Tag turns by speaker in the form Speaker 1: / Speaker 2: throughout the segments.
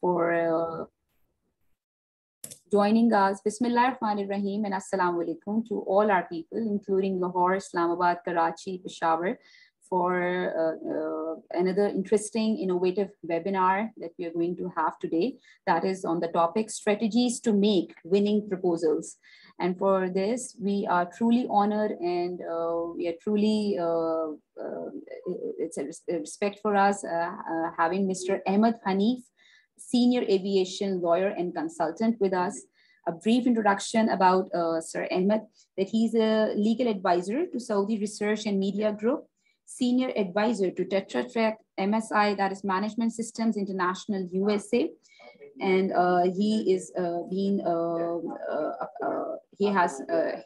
Speaker 1: for joining us. Bismillahirrahmanirrahim and Assalamu alaikum to all our people, including Lahore, Islamabad, Karachi, Peshawar, for another interesting, innovative webinar that we are going to have today. That is on the topic strategies to make winning proposals. And for this, we are truly honored and we are truly, it's a respect for us having Mr. Ahmed Hanif, Senior Aviation Lawyer and Consultant with us. A brief introduction about Sir Ahmed, that he's a legal advisor to Saudi Research and Media Group, Senior Advisor to Tetra Tech MSI, that is Management Systems International USA. And he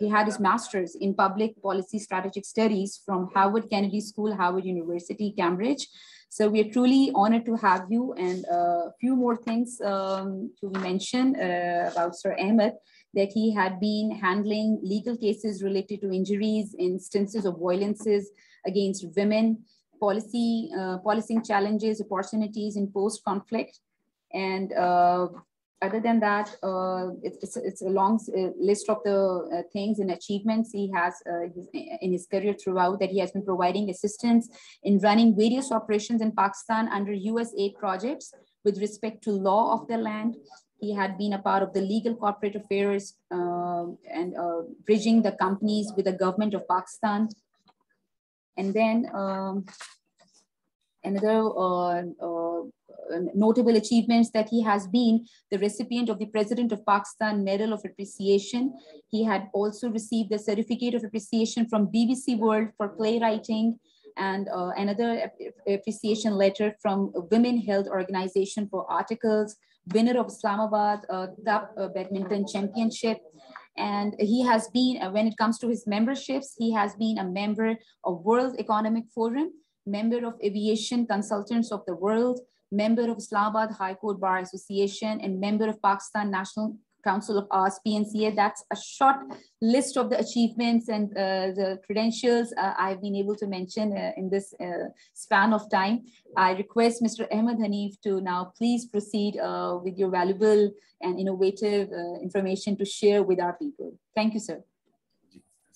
Speaker 1: had his master's in public policy strategic studies from Harvard Kennedy School, Harvard University, Cambridge. So we are truly honored to have you. And a few more things to mention about Sir Ahmed, that he had been handling legal cases related to injuries, instances of violences against women, policing challenges, opportunities in post-conflict. And other than that, it's a long list of the things and achievements he has in his career throughout, that he has been providing assistance in running various operations in Pakistan under US aid projects with respect to law of the land. He had been a part of the legal corporate affairs and bridging the companies with the government of Pakistan. And then another notable achievements, that he has been the recipient of the President of Pakistan Medal of Appreciation. He had also received the Certificate of Appreciation from BBC World for playwriting, and another appreciation letter from Women Health Organization for articles, winner of Islamabad Cup Badminton Championship. And he has been, when it comes to his memberships, he has been a member of World Economic Forum, member of Aviation Consultants of the World, member of Islamabad High Court Bar Association, and member of Pakistan National Council of Arts, PNCA. That's a short list of the achievements and the credentials I've been able to mention in this span of time. I request Mr. Ahmed Hanif to now please proceed with your valuable and innovative information to share with our people. Thank you, sir.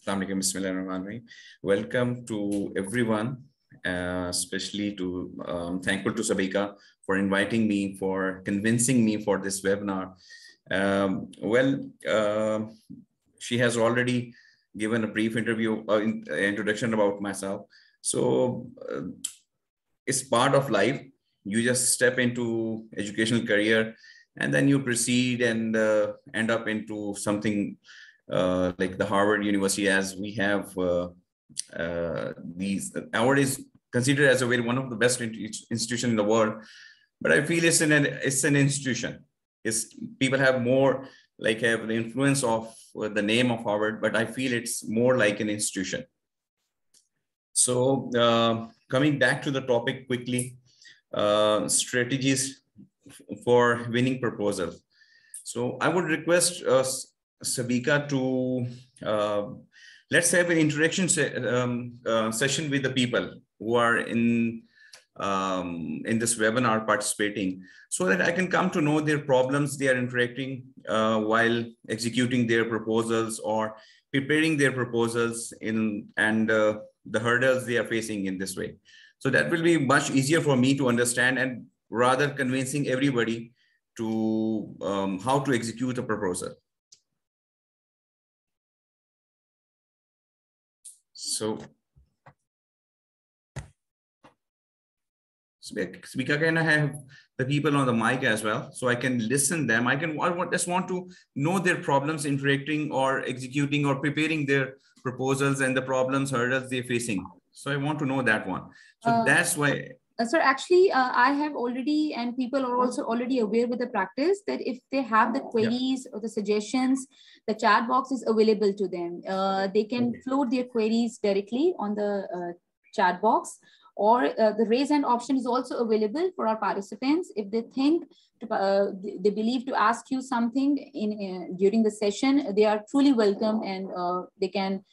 Speaker 2: Assalamu alaikum, bismillahirrahmanirrahim. Welcome to everyone. Especially thankful to Sabika for inviting me, for convincing me for this webinar. She has already given a brief introduction about myself. So it's part of life. You just step into educational career and then you proceed and end up into something like the Harvard University, as we have these nowadays considered as one of the best institutions in the world. But I feel it's an institution. People have more have the influence of the name of Harvard, but I feel it's more like an institution. So coming back to the topic quickly, strategies for winning proposals. So I would request Sabika to let's have an introduction session with the people who are in this webinar participating, so that I can come to know their problems they are interacting while executing their proposals or preparing their proposals and the hurdles they are facing in this way. So that will be much easier for me to understand, and rather convincing everybody to how to execute a proposal. So, Speaker, can I have the people on the mic as well, so I can listen them? I just want to know their problems interacting or executing or preparing their proposals and the problems, hurdles they're facing. So I want to know that one. So that's why.
Speaker 1: Sir, actually, I have already, and people are also already aware with the practice, that if they have the queries or the suggestions, the chat box is available to them. They can float their queries directly on the chat box, or the raise hand option is also available for our participants. If they think, they believe to ask you something during the session, they are truly welcome, and they can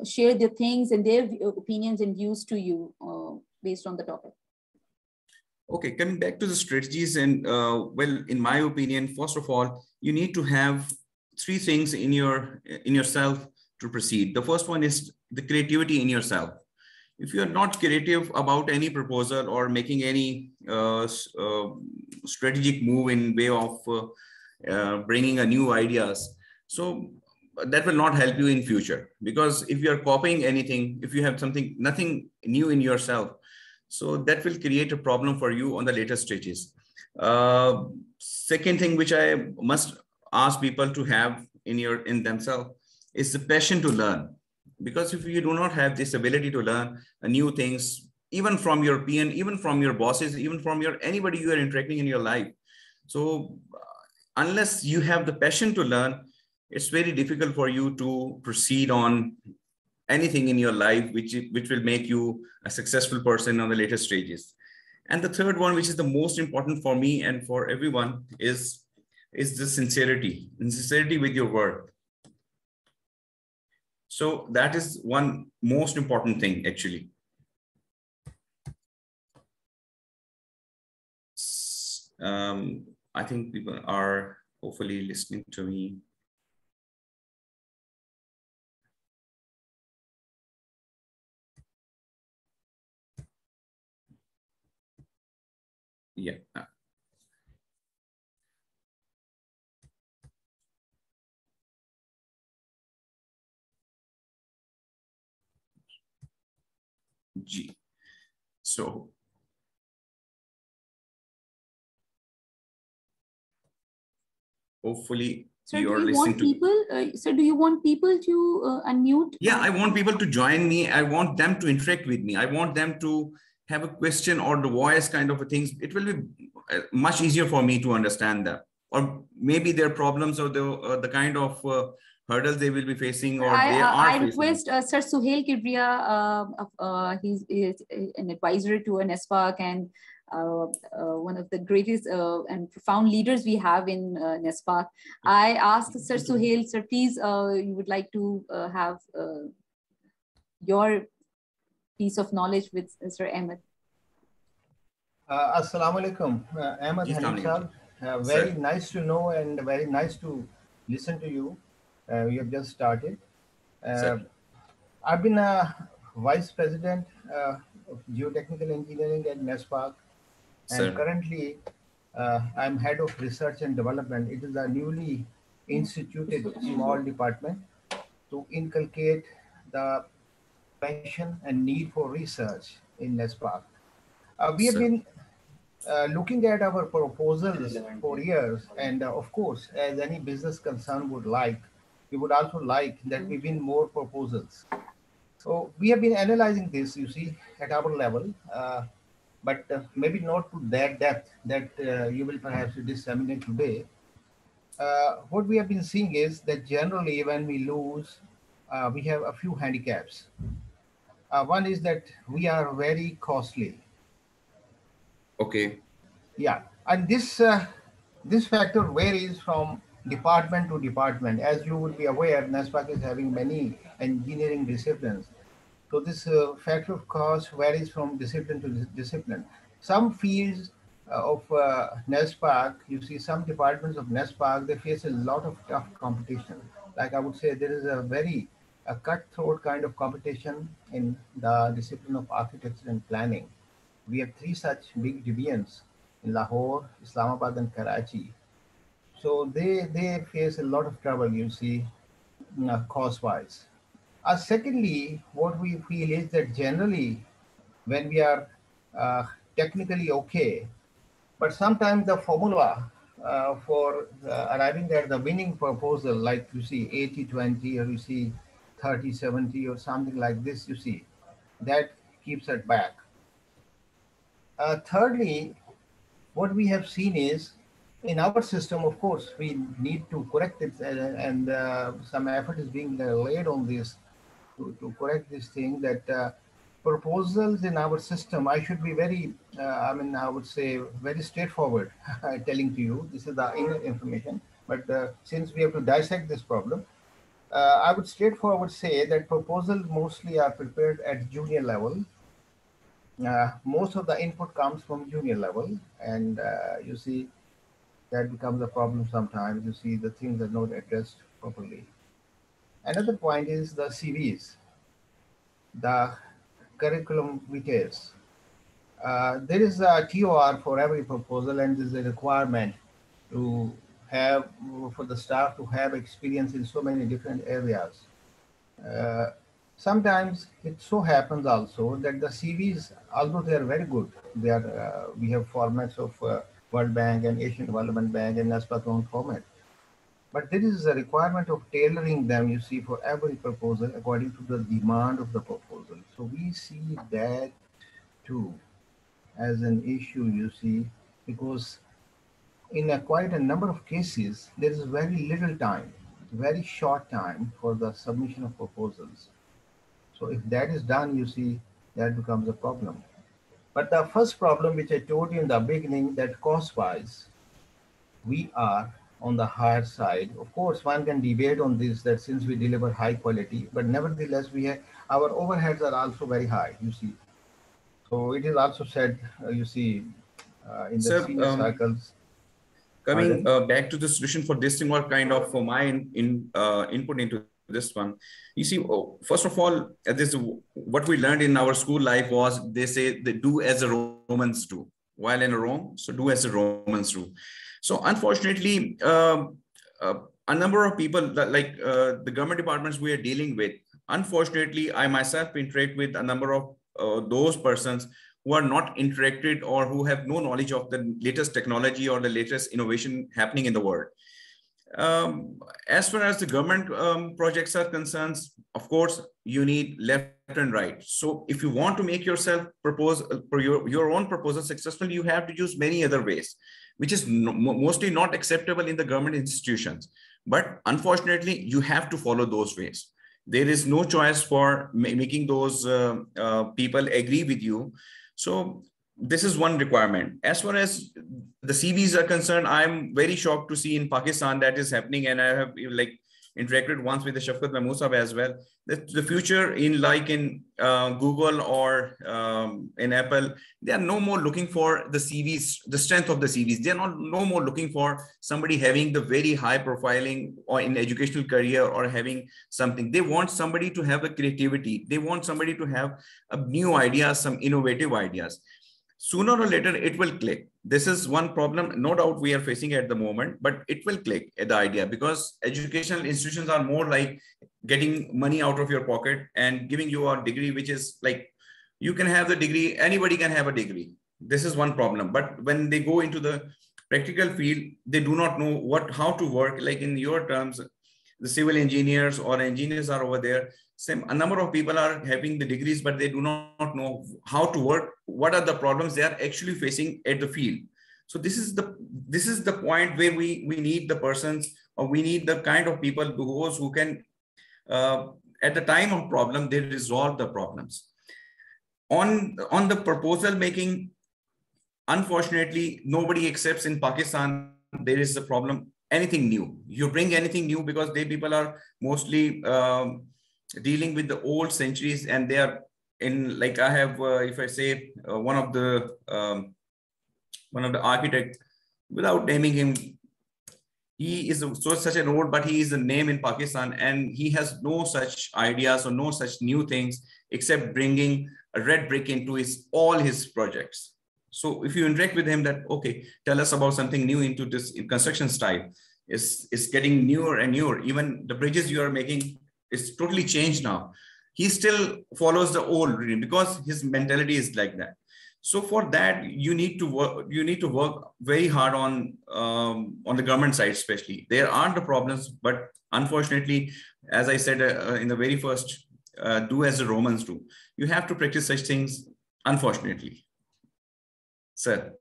Speaker 1: share their things and their opinions and views to you based on the topic.
Speaker 2: Okay, coming back to the strategies, and well, in my opinion, first of all, you need to have three things in yourself to proceed. The first one is the creativity in yourself. If you're not creative about any proposal or making any strategic move in way of bringing a new ideas, so that will not help you in future. Because if you're copying anything, if you have nothing new in yourself, so that will create a problem for you on the later stages. Second thing which I must ask people to have in themselves is the passion to learn. Because if you do not have this ability to learn new things, even from your peer, even from your bosses, even from anybody you are interacting in your life, so unless you have the passion to learn, it's very difficult for you to proceed on anything in your life which will make you a successful person on the later stages. And the third one, which is the most important for me and for everyone, is the sincerity with your work. So that is one most important thing, actually. I think people are hopefully listening to me. Yeah. G. So hopefully you're listening to
Speaker 1: people. So do you want people to unmute?
Speaker 2: Yeah, I want people to join me. I want them to interact with me. I want them to have a question or the voice kind of a things. It will be much easier for me to understand them, or maybe their problems or the kind of hurdles they will be facing, or they are
Speaker 1: I
Speaker 2: facing.
Speaker 1: request Sir Suhail Kibria. He's an advisor to an NESPAC and one of the greatest and profound leaders we have in NESPAC. I asked Sir Suhail, sir, please, you would like to have your piece of knowledge with Sir Ahmed.
Speaker 3: Assalamu alaikum, Ahmed Hanif sir. Very nice to know and very nice to listen to you. You have just started. I've been a vice president of geotechnical engineering at NESPAC, and currently I'm head of research and development. It is a newly instituted small department to inculcate the passion and need for research in NESPAC. We have been looking at our proposals for years, and of course, as any business concern would like, we would also like that we win more proposals. So we have been analyzing this, you see, at our level, but maybe not to that depth that you will perhaps disseminate today. What we have been seeing is that generally when we lose, we have a few handicaps. One is that we are very costly.
Speaker 2: Okay.
Speaker 3: Yeah, and this factor varies from department to department. As you would be aware, NESPAC is having many engineering disciplines. So this factor of cost varies from discipline to discipline. Some fields of NESPAC, you see some departments of NESPAC, they face a lot of tough competition. Like I would say there is a cutthroat kind of competition in the discipline of architecture and planning. We have three such big divisions in Lahore, Islamabad, and Karachi. So they face a lot of trouble, you see, cost-wise. Secondly, what we feel is that generally, when we are technically okay, but sometimes the formula for arriving at the winning proposal, like you see 80-20 or you see 30-70 or something like this, you see, that keeps it back. Thirdly, what we have seen is in our system, of course, we need to correct it, and some effort is being laid on this to correct this thing that proposals in our system, I should be very, I would say very straightforward telling to you, this is the inner information, but since we have to dissect this problem, I would straightforward say that proposals mostly are prepared at junior level. most of the input comes from junior level, and you see that becomes a problem sometimes. You see the things are not addressed properly. Another point is the CVs, the curriculum vitae. There is a TOR for every proposal, and there is a requirement to have for the staff to have experience in so many different areas. Uh, Sometimes it so happens also that the CVs, although they are very good, they are we have formats of World Bank and Asian Development Bank and NASPATON format. But there is a requirement of tailoring them, you see, for every proposal according to the demand of the proposal. So we see that too as an issue, you see, because in quite a number of cases, there is very little time, very short time for the submission of proposals. So if that is done, you see, that becomes a problem. But the first problem, which I told you in the beginning, that cost-wise, we are on the higher side. Of course, one can debate on this, that since we deliver high quality, but nevertheless, our overheads are also very high, you see. So it is also said, you see, in the
Speaker 2: So,
Speaker 3: senior circles.
Speaker 2: coming back to the solution for this thing, or kind of for my input into this one, you see, first of all, this what we learned in our school life was, they say they do as the Romans do. While in Rome, so do as the Romans do. So unfortunately, a number of people like the government departments we are dealing with, unfortunately, I myself interact with a number of those persons who are not interacted or who have no knowledge of the latest technology or the latest innovation happening in the world. As far as the government projects are concerned, of course, you need left and right. So if you want to make yourself propose your own proposal successful, you have to use many other ways, which is mostly not acceptable in the government institutions. But unfortunately, you have to follow those ways. There is no choice for making those people agree with you. So this is one requirement. As far as the CVs are concerned, I'm very shocked to see in Pakistan that is happening. And I have like interacted once with the Shafqat Mahmood as well. The future in Google or in Apple, they are no more looking for the CVs, the strength of the CVs. They're no more looking for somebody having the very high profiling or in educational career or having something. They want somebody to have a creativity. They want somebody to have a new ideas, some innovative ideas. Sooner or later, it will click. This is one problem, no doubt we are facing at the moment, but it will click at the idea, because educational institutions are more like getting money out of your pocket and giving you a degree, which is like, you can have the degree, anybody can have a degree. This is one problem. But when they go into the practical field, they do not know how to work. Like in your terms, the civil engineers or engineers are over there. A number of people are having the degrees, but they do not know how to work. What are the problems they are actually facing at the field? So this is the point where we need the persons, or we need the kind of people who can, at the time of problem, they resolve the problems. On the proposal making, unfortunately, nobody accepts in Pakistan. There is a problem. Anything new, you bring anything new, because people are mostly dealing with the old centuries, and they are in, like I have, if I say one of the architects, without naming him, he is such an old, but he is a name in Pakistan, and he has no such ideas or no such new things except bringing a red brick into all his projects. So if you interact with him that, okay, tell us about something new into this construction style, it's getting newer and newer. Even the bridges you are making is totally changed now. He still follows the old, because his mentality is like that. So for that, you need to work very hard on the government side, especially. There aren't the problems, but unfortunately, as I said in the very first, do as the Romans do. You have to practice such things, unfortunately. Sir.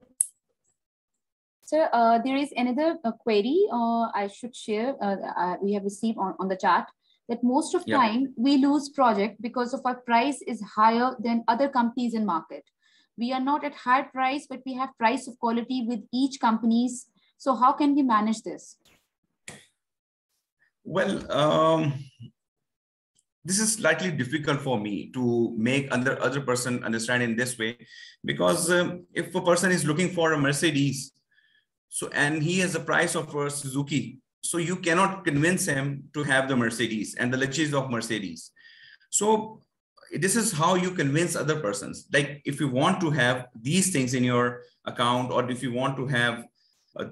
Speaker 1: Sir, there is another query I should share. We have received on the chat, that most of time we lose project because of our price is higher than other companies in market. We are not at high price, but we have price of quality with each companies. So how can we manage this?
Speaker 2: Well, this is slightly difficult for me to make other person understand in this way, because if a person is looking for a Mercedes, so and he has the price of a Suzuki, so you cannot convince him to have the Mercedes and the luxuries of Mercedes. So this is how you convince other persons. Like if you want to have these things in your account, or if you want to have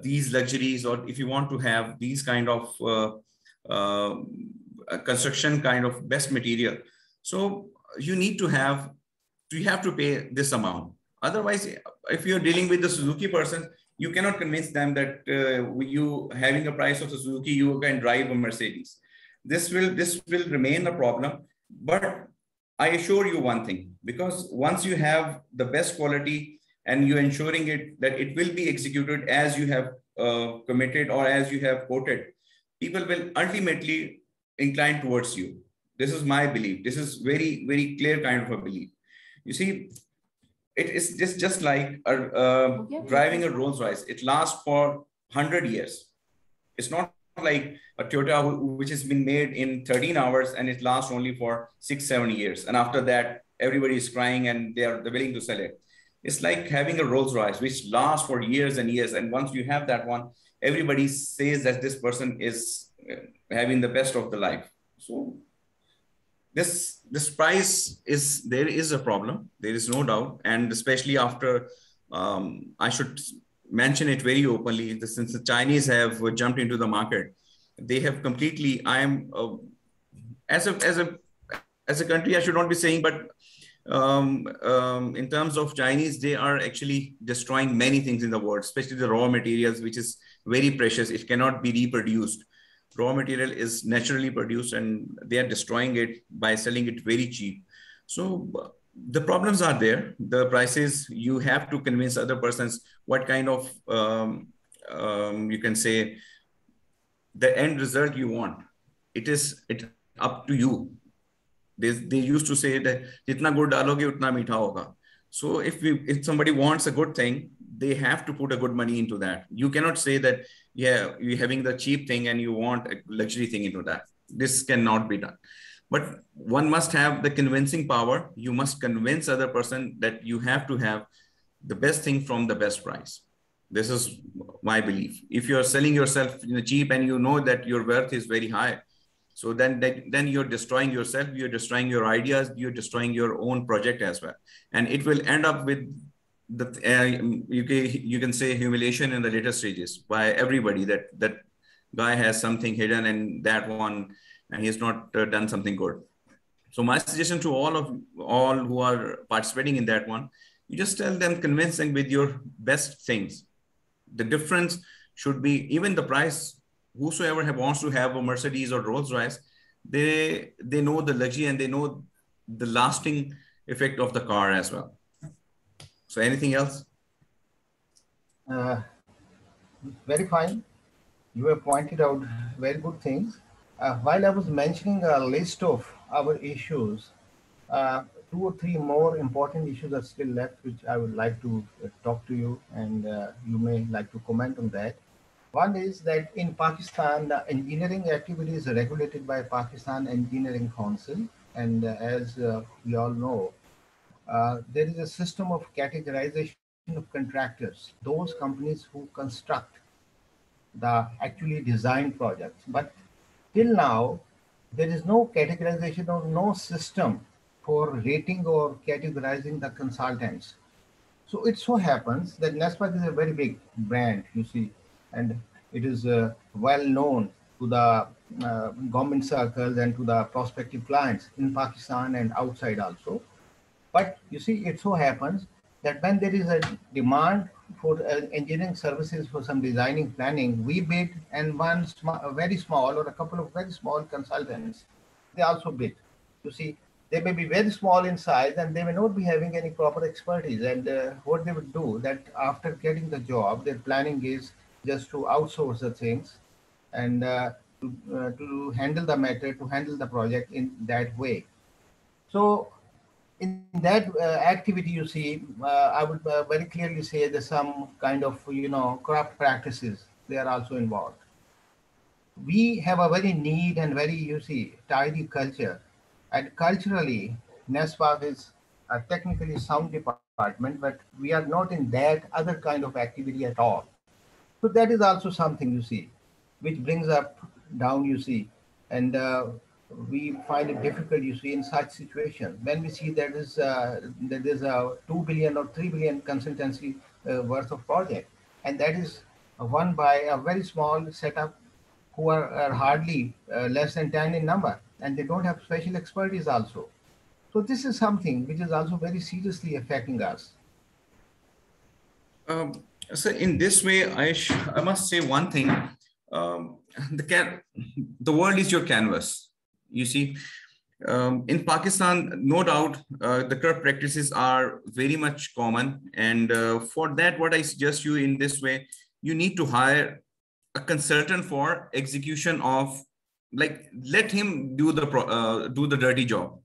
Speaker 2: these luxuries, or if you want to have these kind of construction kind of best material, so you have to pay this amount. Otherwise, if you're dealing with the Suzuki person, you cannot convince them that you having a price of Suzuki, you can drive a Mercedes. This will remain a problem. But I assure you one thing, because once you have the best quality and you're ensuring that it will be executed as you have committed or as you have quoted, people will ultimately incline towards you. This is my belief. This is very, very clear kind of a belief. You see, it is just like driving a Rolls Royce. It lasts for 100 years. It's not like a Toyota which has been made in 13 hours and it lasts only for 6-7 years. And after that, everybody is crying and they're willing to sell it. It's like having a Rolls Royce, which lasts for years and years. And once you have that one, everybody says that this person is having the best of the life. So this price there is a problem. There is no doubt. And especially after, I should mention it very openly, since the Chinese have jumped into the market, they have completely, as a country, I should not be saying, but in terms of Chinese, they are actually destroying many things in the world, especially the raw materials, which is very precious. It cannot be reproduced. Raw material is naturally produced and they are destroying it by selling it very cheap. So the problems are there. The prices, you have to convince other persons what kind of, you can say, the end result you want. It up to you. They used to say that jitna good daloge utna meetha hoga. So if somebody wants a good thing, they have to put a good money into that. You cannot say that, yeah, you're having the cheap thing and you want a luxury thing into that. This cannot be done. But one must have the convincing power. You must convince other person that you have to have the best thing from the best price. This is my belief. If you're selling yourself in a cheap and you know that your worth is very high, so then you're destroying yourself, you're destroying your ideas, you're destroying your own project as well. And it will end up with you can say humiliation in the later stages by everybody, that guy has something hidden and that one, and he's not done something good. So my suggestion to all who are participating in that one, you just tell them, convince them with your best things. The difference should be even the price. Whosoever wants to have a Mercedes or Rolls Royce, they know the luxury and they know the lasting effect of the car as well. So anything else?
Speaker 3: Very fine. You have pointed out very good things. While I was mentioning a list of our issues, 2 or 3 more important issues are still left, which I would like to talk to you, and you may like to comment on that. One is that in Pakistan, the engineering activities are regulated by Pakistan Engineering Council. And as we all know, there is a system of categorization of contractors, those companies who construct the actually designed projects. But till now, there is no categorization or no system for rating or categorizing the consultants. So it so happens that Nespak is a very big brand, you see, and it is well known to the government circles and to the prospective clients in Pakistan and outside also. But you see, it so happens that when there is a demand for engineering services for some designing planning, we bid, and very small or a couple of very small consultants, they also bid. You see, they may be very small in size and they may not be having any proper expertise. And what they would do, that after getting the job, their planning is just to outsource the things and to handle the matter, to handle the project in that way. So in that activity, you see, I would very clearly say there's some kind of, corrupt practices. They are also involved. We have a very neat and very, tidy culture. And culturally, NESPAC is a technically sound department, but we are not in that other kind of activity at all. So that is also something, you see, which brings up down, you see, and we find it difficult, you see, in such situation. When we see that there's a 2 billion or 3 billion consultancy worth of project, and that is won by a very small setup who are hardly less than 10 in number, and they don't have special expertise also. So this is something which is also very seriously affecting us.
Speaker 2: Um, so in this way, I must say one thing. Um, the world is your canvas. You see, in Pakistan, no doubt, the corrupt practices are very much common. And for that, what I suggest you in this way, you need to hire a consultant for execution of, like, let him do the dirty job.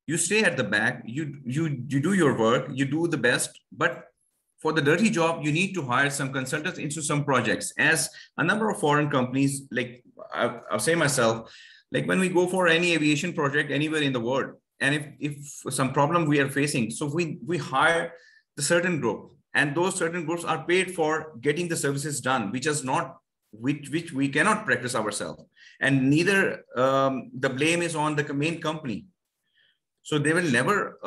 Speaker 2: You stay at the back, you do your work, you do the best, but for the dirty job, you need to hire some consultants into some projects. As a number of foreign companies, like I'll say myself, like when we go for any aviation project anywhere in the world, and if some problem we are facing, so we hire the certain group, and those certain groups are paid for getting the services done, which we cannot practice ourselves, and neither the blame is on the main company. So they will never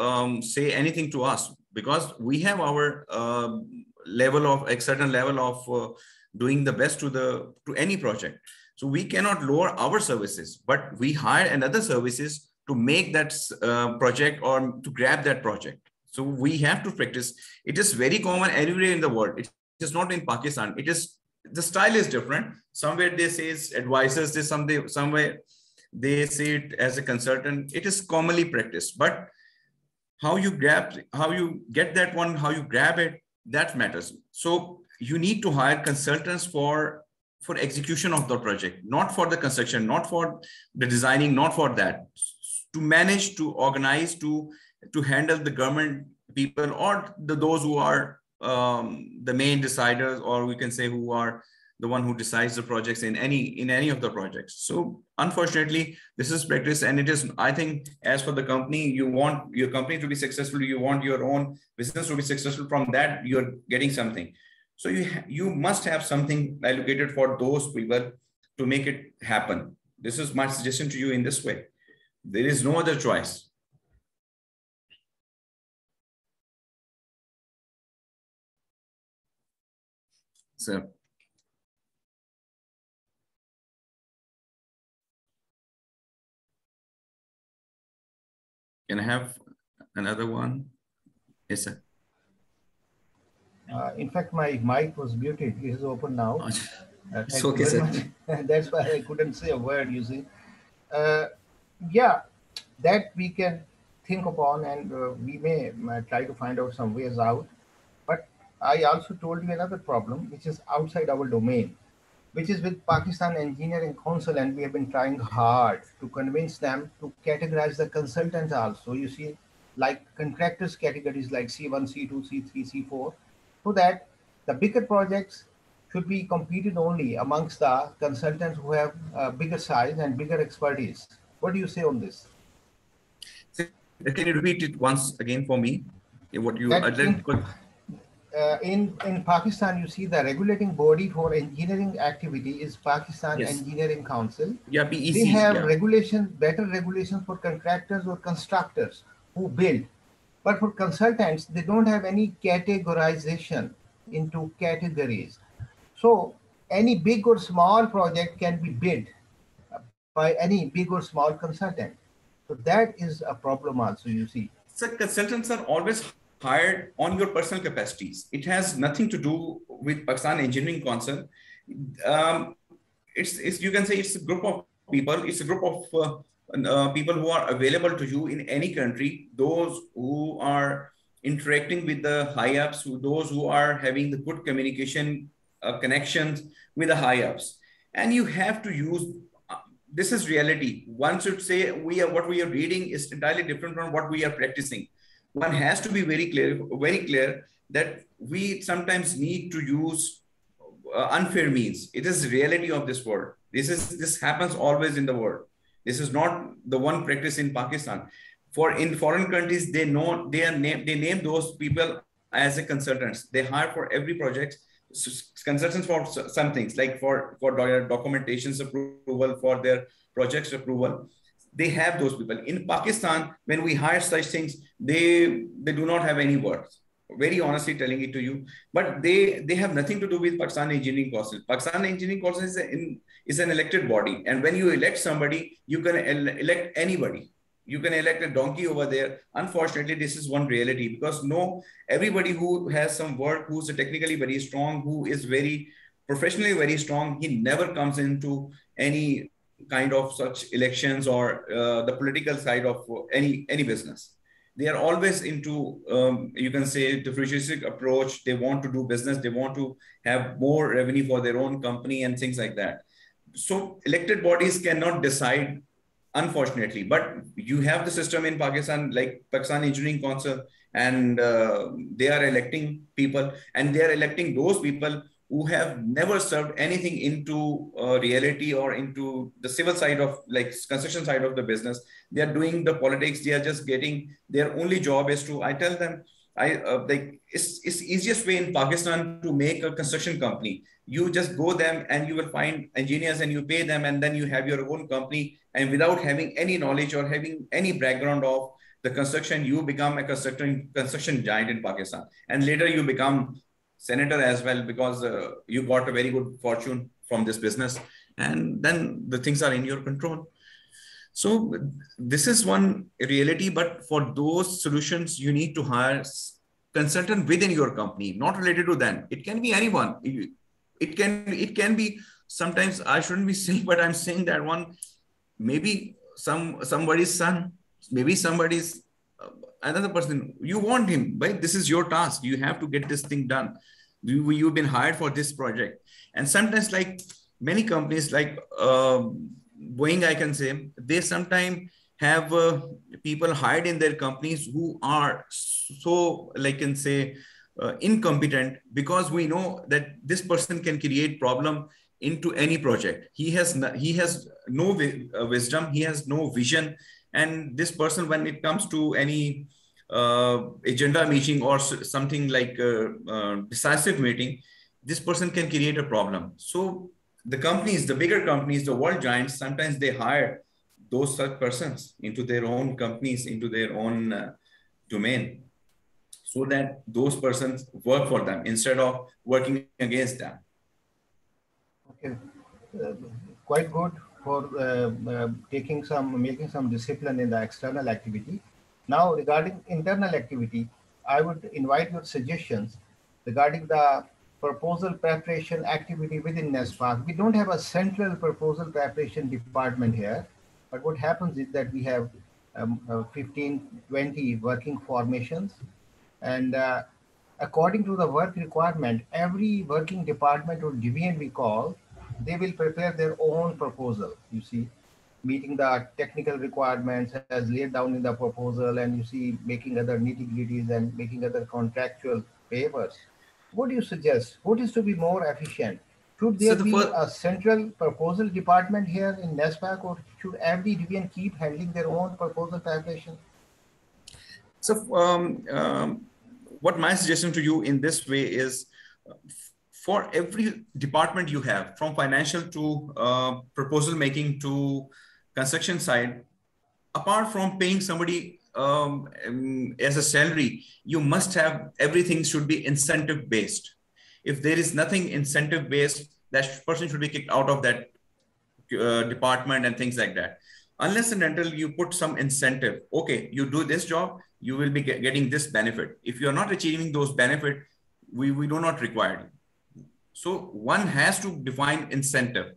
Speaker 2: say anything to us, because we have our a certain level of doing the best to any project. So we cannot lower our services, but we hire another services to make that project or to grab that project. So we have to practice. It is very common everywhere in the world. It is not in Pakistan. It is, the style is different. Somewhere they say it's advisors, somewhere they say it as a consultant. It is commonly practiced, but how you get that one, how you grab it, that matters. So you need to hire consultants for execution of the project, not for the construction, not for the designing, not for that, to manage, to organize, to handle the government people, or those who are the main deciders, or we can say who are the one who decides the projects in any of the projects. So unfortunately, this is practice, and it is, I think, as for the company, you want your company to be successful, you want your own business to be successful. From that, you're getting something. So you must have something allocated for those people to make it happen. This is my suggestion to you in this way. There is no other choice. So. Can I have another one? Yes, sir.
Speaker 3: In fact, my mic was muted. It is open now.
Speaker 2: It's okay, sir.
Speaker 3: That's why I couldn't say a word, you see. Yeah, that we can think upon, and we may try to find out some ways out. But I also told you another problem, which is outside our domain, which is with Pakistan Engineering Council, and we have been trying hard to convince them to categorize the consultants also. You see, like contractors categories like C1, C2, C3, C4, so that the bigger projects should be competed only amongst the consultants who have bigger size and bigger expertise. What do you say on this?
Speaker 2: Can you repeat it once again for me? What you
Speaker 3: in Pakistan, you see the regulating body for engineering activity is Pakistan Engineering Council.
Speaker 2: Yeah, PEC.
Speaker 3: They have regulations, better regulations for contractors or constructors who build. But for consultants, they don't have any categorization into categories. So any big or small project can be bid by any big or small consultant. So that is a problem also, you see.
Speaker 2: So consultants are always hired on your personal capacities. It has nothing to do with Pakistan Engineering Council. It's you can say it's a group of people. It's a group of people who are available to you in any country. Those who are interacting with the high ups, those who are having the good communication connections with the high ups, and you have to use. This is reality. One should say what we are reading is entirely different from what we are practicing. One has to be very clear that we sometimes need to use unfair means. It is the reality of this world. This happens always in the world. This is not the one practice in Pakistan. In foreign countries, they name those people as a consultants. They hire for every project consultants for some things, like for documentations approval, for their projects approval. They have those people. In Pakistan, when we hire such things, they do not have any words. Very honestly telling it to you, but they have nothing to do with Pakistan Engineering Council. Pakistan Engineering Council is an elected body, and when you elect somebody, you can elect anybody. You can elect a donkey over there. Unfortunately, this is one reality, because everybody who has some work, who's technically very strong, who is very professionally very strong, he never comes into any kind of such elections or the political side of any business. They are always into, you can say, the futuristic approach. They want to do business. They want to have more revenue for their own company and things like that. So elected bodies cannot decide, unfortunately. But you have the system in Pakistan, like Pakistan Engineering Council, and they are electing people, and they are electing those people who have never served anything into reality or into the civil side of, like, construction side of the business. They are doing the politics. They are just getting, their only job is to, I tell them, it's easiest way in Pakistan to make a construction company. You just go them and you will find engineers and you pay them, and then you have your own company. And without having any knowledge or having any background of the construction, you become a construction giant in Pakistan. And later you become senator as well, because you got a very good fortune from this business, and then the things are in your control. So this is one reality, but for those solutions, you need to hire consultant within your company, not related to them. It can be anyone. It can be, sometimes I shouldn't be saying, but I'm saying that one, maybe somebody's son, maybe somebody's another person. You want him, right? This is your task. You have to get this thing done. You've been hired for this project. And sometimes, like many companies, like Boeing, I can say, they sometimes have people hired in their companies who are so, like, can say, incompetent, because we know that this person can create problem into any project. He has no wisdom, he has no vision. And this person, when it comes to any agenda meeting or something like decisive meeting, this person can create a problem. So the companies, the bigger companies, the world giants, sometimes they hire those such persons into their own companies, into their own domain, so that those persons work for them instead of working against them.
Speaker 3: Okay, quite good for making some discipline in the external activity. Now, regarding internal activity, I would invite your suggestions regarding the proposal preparation activity within NESPAC. We don't have a central proposal preparation department here, but what happens is that we have 15, 20 working formations, and according to the work requirement, every working department or division we call, they will prepare their own proposal, you see, meeting the technical requirements as laid down in the proposal, and you see, making other nitty-gritties and making other contractual papers. What do you suggest? What is to be more efficient? Should there be a central proposal department here in NESPAC, or should every division keep handling their own proposal preparation?
Speaker 2: So what my suggestion to you in this way is, for every department you have, from financial to proposal making to construction side, apart from paying somebody as a salary, you must have, everything should be incentive based. If there is nothing incentive based, that person should be kicked out of that department and things like that. Unless and until you put some incentive, okay, you do this job, you will be getting this benefit. If you're not achieving those benefit, we do not require you. So one has to define incentive.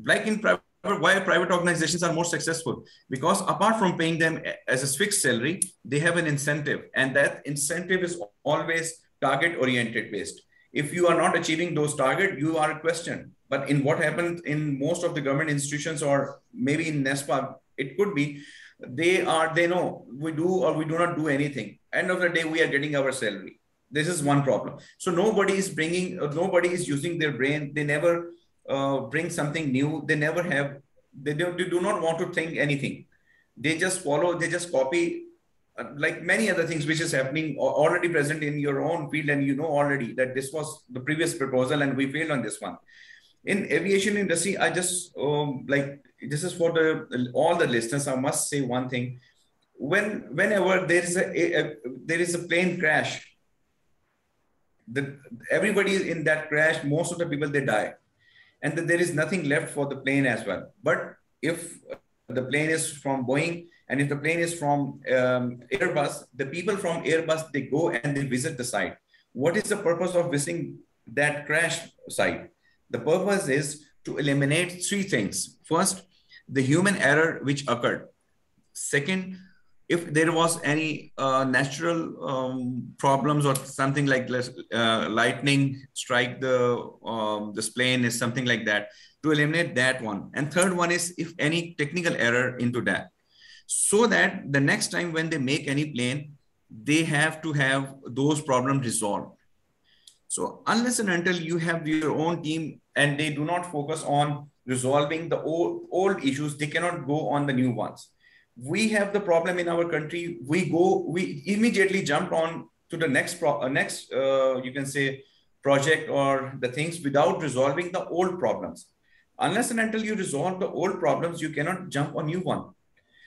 Speaker 2: Like in private, why private organizations are more successful? Because apart from paying them as a fixed salary, they have an incentive, and that incentive is always target oriented based. If you are not achieving those targets, you are questioned. But in what happens in most of the government institutions, or maybe in NESPA, it could be, they know we do or we do not do anything. End of the day, we are getting our salary. This is one problem. So nobody is using their brain. They never bring something new. They never have they do not want to think anything. They just follow, they just copy, like many other things which is happening already present in your own field, and you know already that this was the previous proposal and we failed on this one. In aviation industry, I just like, this is for the all the listeners, I must say one thing. Whenever there is a plane crash, everybody in that crash, most of the people, they die, and there is nothing left for the plane as well. But if the plane is from Boeing, and if the plane is from Airbus, the people from Airbus, they go and they visit the site. What is the purpose of visiting that crash site? The purpose is to eliminate three things. First, the human error which occurred. Second, if there was any natural problems or something like lightning strike this plane, is something like that, to eliminate that one. And third one is if any technical error into that, so that the next time when they make any plane, they have to have those problems resolved. So unless and until you have your own team and they do not focus on resolving the old issues, they cannot go on the new ones. We have the problem in our country. We immediately jump on to the next you can say project or the things without resolving the old problems. Unless and until you resolve the old problems, you cannot jump on new one.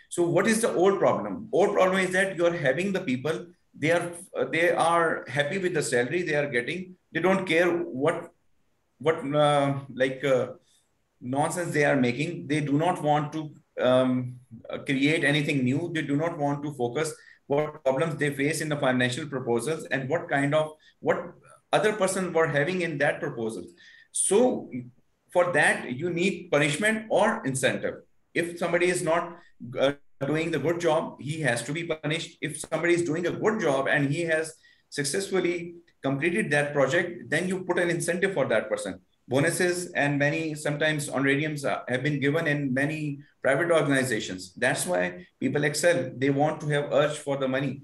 Speaker 2: So what is the old problem? Old problem is that you are having the people, they are happy with the salary they are getting. They don't care what nonsense they are making. They do not want to create anything new. They do not want to focus what problems they face in the financial proposals and what other person were having in that proposal. So for that, you need punishment or incentive. If somebody is not doing the good job, he has to be punished. If somebody is doing a good job and he has successfully completed that project, then you put an incentive for that person. Bonuses and many sometimes honorariums have been given in many private organizations. That's why people excel. They want to have urge for the money.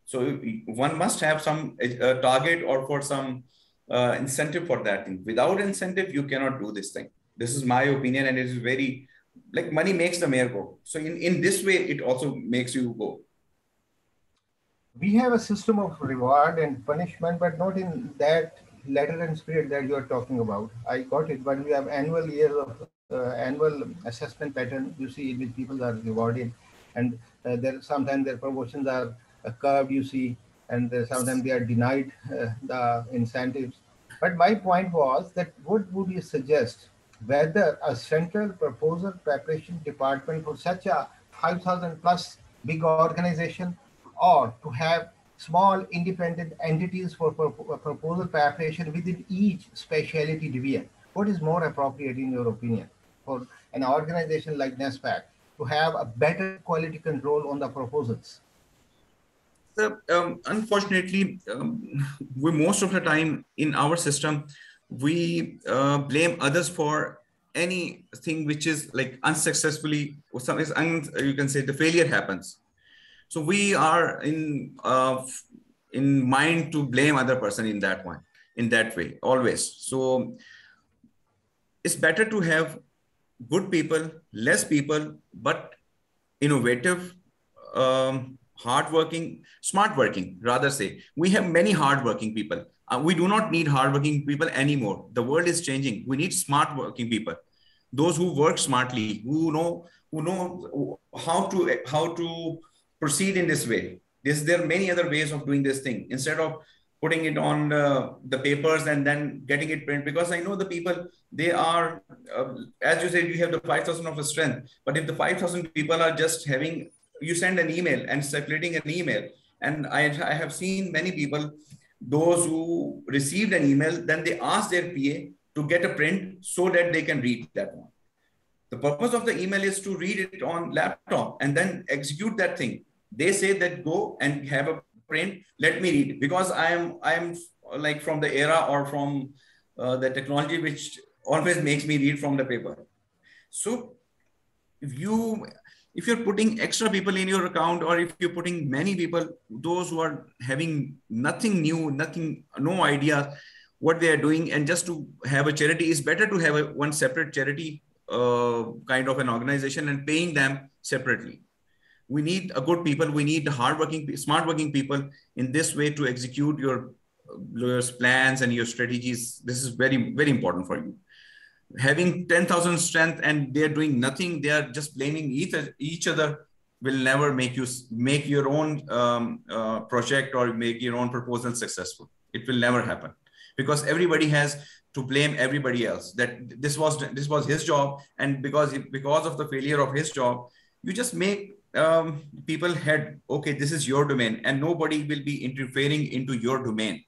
Speaker 2: So one must have some target or for some incentive for that thing. Without incentive, you cannot do this thing. This is my opinion, and it is very, like, money makes the mayor go. So in this way, it also makes you go.
Speaker 3: We have a system of reward and punishment, but not in that letter and spirit that you are talking about. I got it, but we have annual year of annual assessment pattern. You see, which people are rewarded, and there sometimes their promotions are curved. You see, and sometimes they are denied the incentives. But my point was that what would you suggest? Whether a central proposal preparation department for such a 5,000 plus big organization, or to have small independent entities for proposal preparation within each specialty division. What is more appropriate in your opinion for an organization like NESPAC to have a better quality control on the proposals?
Speaker 2: So, unfortunately, we most of the time in our system, we blame others for anything which is like unsuccessfully, or some is you can say the failure happens. So we are in mind to blame other person in that one, in that way, always. So it's better to have good people, less people, but innovative, hardworking, smart working, rather say. We have many hardworking people. We do not need hardworking people anymore. The world is changing. We need smart working people. Those who work smartly, who know how to proceed in this way. There are many other ways of doing this thing instead of putting it on the papers and then getting it print. Because I know the people, they are, as you said, you have the 5,000 of a strength. But if the 5,000 people are just having, you send an email and circulating an email. And I have seen many people, those who received an email, then they ask their PA to get a print so that they can read that one. The purpose of the email is to read it on laptop and then execute that thing. They say that go and have a print, let me read, because I am like from the era or from the technology which always makes me read from the paper. So if you're putting extra people in your account, or if you're putting many people, those who are having nothing new, no idea what they are doing, and just to have a charity, is better to have one separate charity kind of an organization and paying them separately. We need a good people. We need hardworking, smart working people in this way to execute your plans and your strategies. This is very, very important for you. Having 10,000 strength and they're doing nothing, they are just blaming each other, will never make you make your own project or make your own proposal successful. It will never happen, because everybody has to blame everybody else, that this was his job, and because of the failure of his job, you just make people head, okay, this is your domain, and nobody will be interfering into your domain.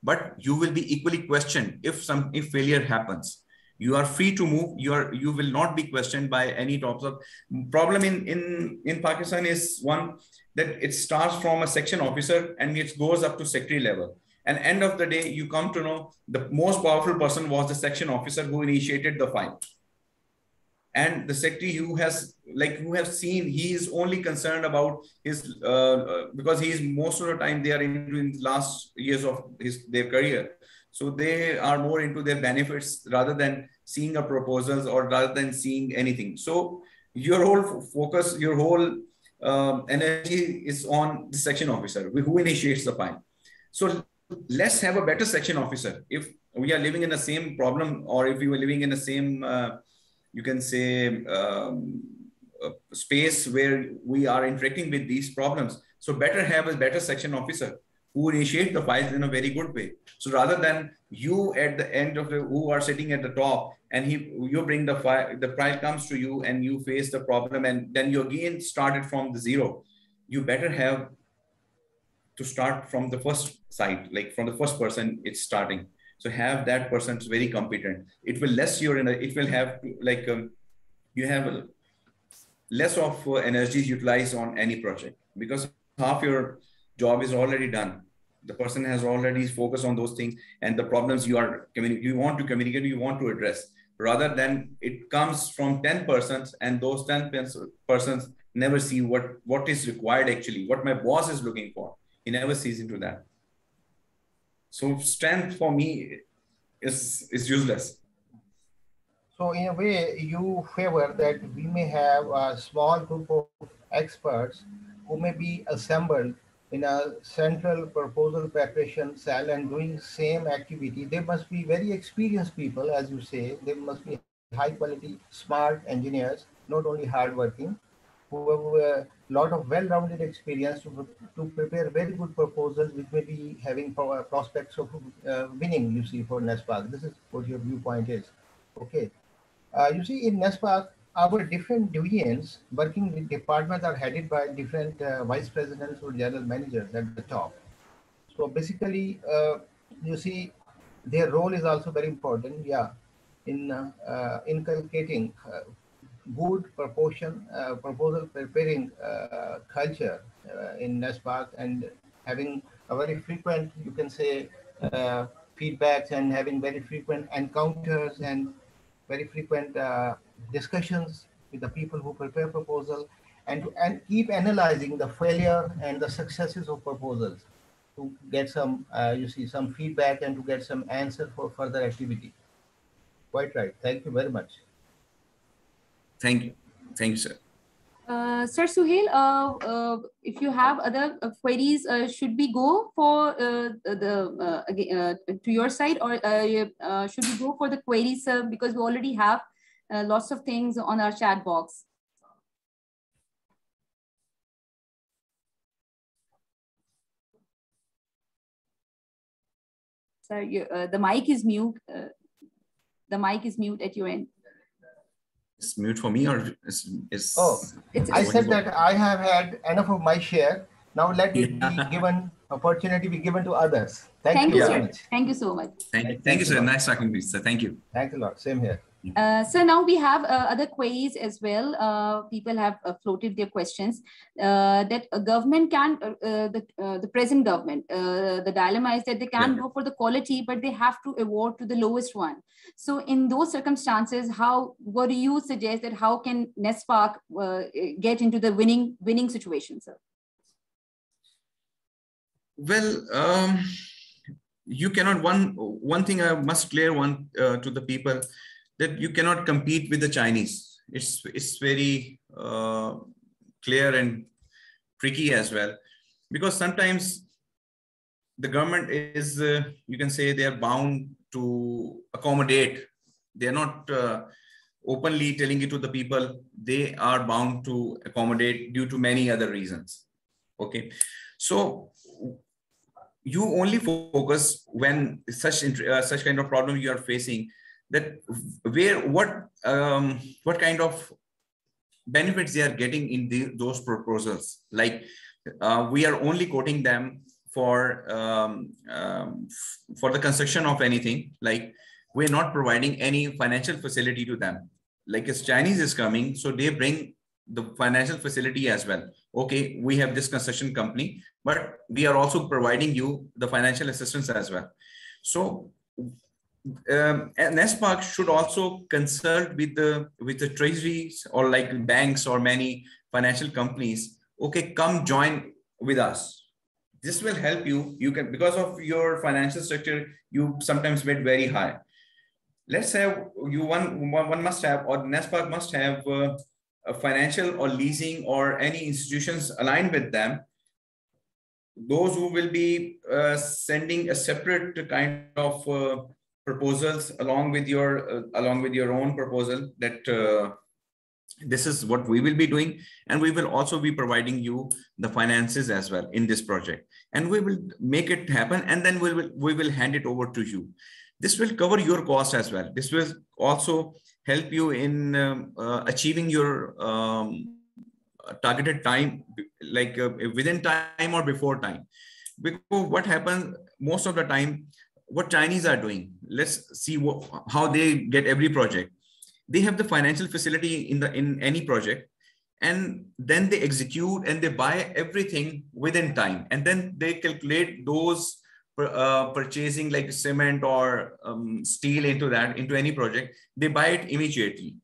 Speaker 2: But you will be equally questioned if failure happens. You are free to move. You will not be questioned by any types of problem. In Pakistan is one that it starts from a section officer and it goes up to secretary level. And end of the day, you come to know the most powerful person was the section officer who initiated the file. And the secretary who have seen, he is only concerned about his, because he is most of the time they are in the last years of their career. So they are more into their benefits rather than seeing a proposals or rather than seeing anything. So your whole focus, your whole energy is on the section officer who initiates the file. So let's have a better section officer. If we are living in the same problem, or if we were living in the same, you can say, space where we are interacting with these problems. So better have a better section officer who initiate the files in a very good way. So rather than you at the end of who are sitting at the top and you bring the file comes to you and you face the problem and then you again started from the zero. You better have to start from the first side, like from the first person it's starting. So have that person very competent. It will it will have like, you have less of energy utilized on any project, because half your job is already done. The person has already focused on those things and the problems you want to communicate, you want to address, rather than it comes from 10 persons and those 10 persons never see what is required actually, what my boss is looking for. He never sees into that. So strength for me is useless.
Speaker 3: So in a way, you favor that we may have a small group of experts who may be assembled in a central proposal preparation cell and doing same activity. They must be very experienced people, as you say. They must be high quality, smart engineers, not only hardworking, who have a lot of well-rounded experience to prepare very good proposals, which may be having prospects of winning, you see, for NESPAC. This is what your viewpoint is. Okay. You see, in NESPAC, our different divisions working with departments are headed by different vice presidents or general managers at the top. So basically, you see, their role is also very important. Yeah, in inculcating good proposal preparing culture in NESPAC, and having a very frequent, you can say, feedbacks, and having very frequent encounters and very frequent discussions with the people who prepare proposal, and keep analyzing the failure and the successes of proposals to get some, you see, some feedback and to get some answer for further activity. Quite right. Thank you very much.
Speaker 2: Thank you. Thank you, sir.
Speaker 1: Sir Suhail, if you have other queries, should we go for to your side, or should we go for the queries, sir? Because we already have lots of things on our chat box. Sir, the mic is mute. The mic is mute at your end.
Speaker 2: It's mute for me, or is
Speaker 3: oh, I said that I have had enough of my share. Now let me be given opportunity be given to others. Thank you very much.
Speaker 1: Thank you so much.
Speaker 2: Thank you, sir. Nice talking to you, sir. Thank you.
Speaker 3: Thanks a lot. Same here.
Speaker 1: So now we have other queries as well. People have floated their questions that a government can, the present government, the dilemma is that they can go for the quality, but they have to award to the lowest one. So in those circumstances, what do you suggest that how can NESPAC get into the winning situation, sir?
Speaker 2: Well, you cannot, one thing I must clear to the people, that you cannot compete with the Chinese. It's very clear and tricky as well, because sometimes the government is, you can say, they are bound to accommodate. They are not openly telling it to the people. They are bound to accommodate due to many other reasons. Okay, so you only focus when such kind of problem you are facing, that what kind of benefits they are getting in those proposals. Like we are only quoting them for the construction of anything. Like we're not providing any financial facility to them. Like as Chinese is coming, so they bring the financial facility as well. Okay, we have this construction company, but we are also providing you the financial assistance as well. So NESPAC should also consult with the treasuries or like banks or many financial companies. Okay, come join with us. This will help you. You can, because of your financial structure, you sometimes bid very high. Let's have you one must have, or NESPAC must have a financial or leasing or any institutions aligned with them. Those who will be sending a separate kind of proposals along with your own proposal, that this is what we will be doing, and we will also be providing you the finances as well in this project, and we will make it happen, and then we will hand it over to you. This will cover your cost as well. This will also help you in achieving your targeted time, like within time or before time. Because what happens most of the time, what Chinese are doing, let's see how they get every project. They have the financial facility in any project, and then they execute and they buy everything within time, and then they calculate those purchasing like cement or steel into any project. They buy it immediately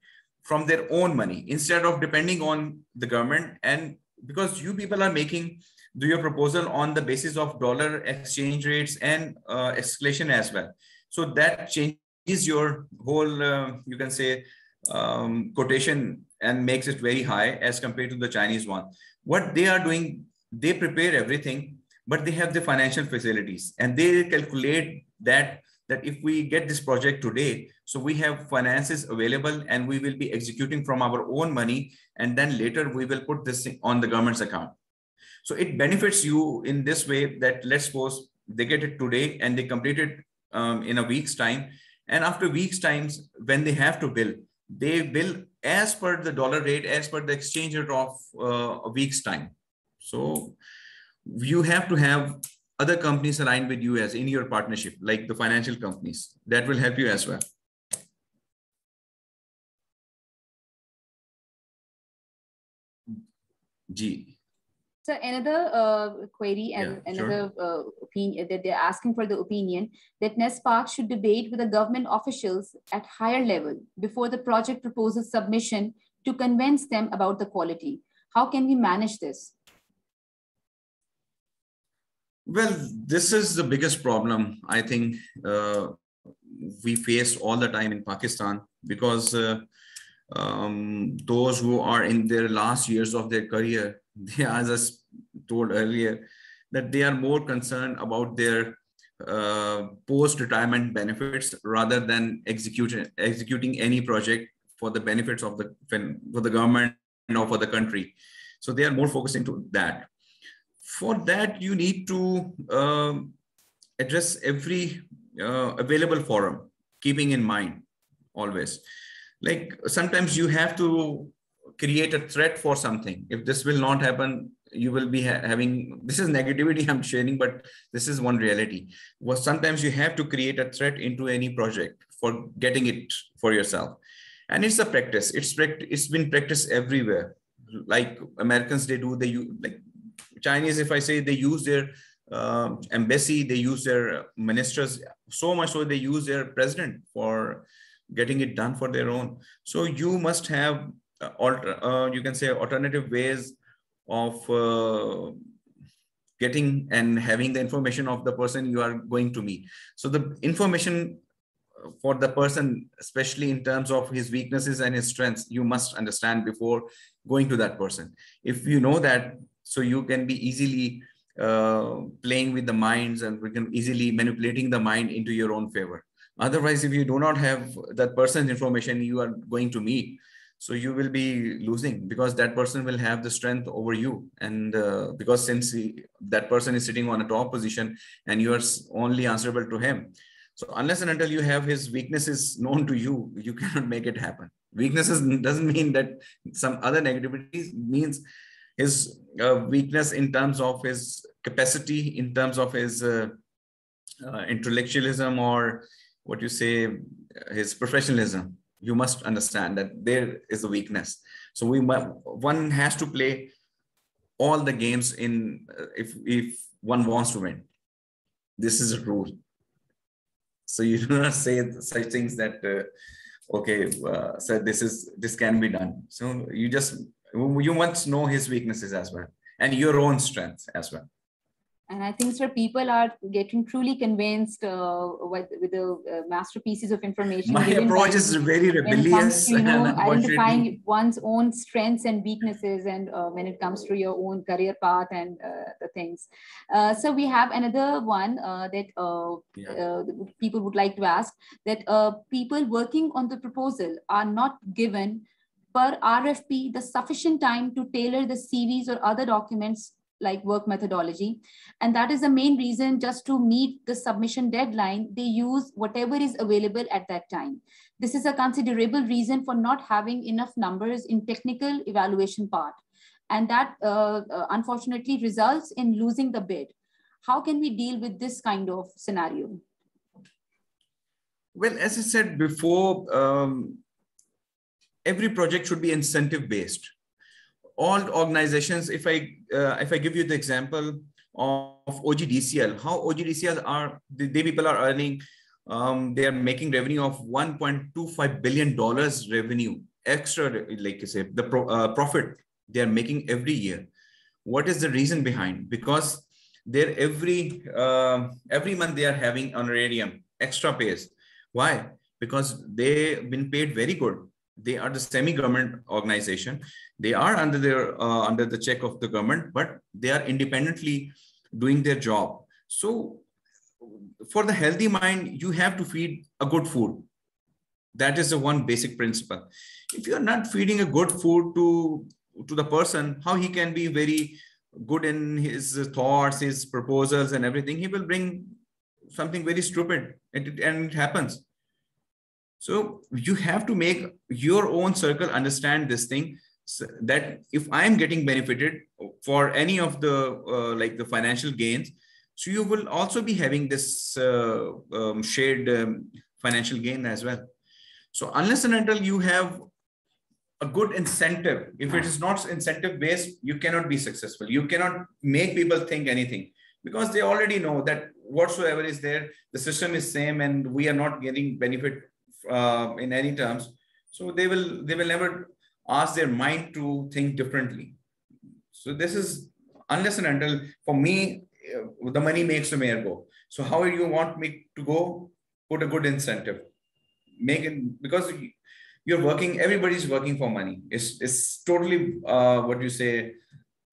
Speaker 2: from their own money instead of depending on the government. And because you people are do your proposal on the basis of dollar exchange rates and escalation as well, so that changes your whole you can say quotation and makes it very high as compared to the Chinese one. What they are doing, they prepare everything, but they have the financial facilities, and they calculate that if we get this project today, so we have finances available and we will be executing from our own money, and then later we will put this on the government's account. So it benefits you in this way, that let's suppose they get it today and they complete it in a week's time, and after week's times when they have to bill, they bill as per the dollar rate, as per the exchange rate of a week's time. So you have to have other companies aligned with you as in your partnership, like the financial companies. That will help you as well. G.
Speaker 1: So another query and another opinion that they're asking for the opinion that NESPAC should debate with the government officials at higher level before the project proposal submission to convince them about the quality. How can we manage this?
Speaker 2: Well, this is the biggest problem I think we face all the time in Pakistan, because those who are in their last years of their career, they, as I told earlier, that they are more concerned about their post-retirement benefits rather than executing any project for the benefits of for the government or for the country. So they are more focused into that. For that, you need to address every available forum, keeping in mind always. Like sometimes you have to create a threat for something. If this will not happen, you will be having, this is negativity I'm sharing, but this is one reality. Well, sometimes you have to create a threat into any project for getting it for yourself. And it's a practice. It's been practiced everywhere. Like Americans, they use, like Chinese, if I say, they use their embassy, they use their ministers, so much so they use their president for getting it done for their own. So you must have you can say alternative ways of getting and having the information of the person you are going to meet. So the information for the person, especially in terms of his weaknesses and his strengths, you must understand before going to that person. If you know that, so you can be easily playing with the minds, and we can easily manipulating the mind into your own favor. Otherwise, if you do not have that person's information you are going to meet, so you will be losing, because that person will have the strength over you. And because since that person is sitting on a top position and you are only answerable to him. So unless and until you have his weaknesses known to you, you cannot make it happen. Weaknesses doesn't mean that some other negativities, means his weakness in terms of his capacity, in terms of his intellectualism, or what you say, his professionalism. You must understand that there is a weakness. So one has to play all the games in if one wants to win. This is a rule. So you do not say such things that okay, so this can be done. So you must know his weaknesses as well, and your own strengths as well.
Speaker 1: And I think, sir, people are getting truly convinced with the masterpieces of information.
Speaker 2: My approach is very rebellious.
Speaker 1: When it comes to, identifying one's own strengths and weaknesses, and when it comes to your own career path and the things. So we have another one that people would like to ask, that people working on the proposal are not given per RFP the sufficient time to tailor the CVs or other documents like work methodology. And that is the main reason, just to meet the submission deadline, they use whatever is available at that time. This is a considerable reason for not having enough numbers in technical evaluation part. And that unfortunately results in losing the bid. How can we deal with this kind of scenario?
Speaker 2: Well, as I said before, every project should be incentive based. All organizations, if I give you the example of OGDCL, how OGDCL are, they people are earning, they are making revenue of $1.25 billion revenue, extra, like you say, the profit they are making every year. What is the reason behind? Because they're every month they are having honorarium, extra pays. Why? Because they've been paid very good. They are the semi-government organization. They are under the check of the government, but they are independently doing their job. So for the healthy mind, you have to feed a good food. That is the one basic principle. If you're not feeding a good food to the person, how he can be very good in his thoughts, his proposals and everything, he will bring something very stupid, and it happens. So you have to make your own circle understand this thing, so that if I'm getting benefited for any of the like the financial gains, so you will also be having this shared financial gain as well. So unless and until you have a good incentive, if it is not incentive based, you cannot be successful. You cannot make people think anything, because they already know that whatsoever is there, the system is same, and we are not getting benefit in any terms. So they will never ask their mind to think differently. So this is, unless and until, for me, the money makes the mayor go. So how you want me to go? Put a good incentive. Make it, because you're working, everybody's working for money. It's totally what you say,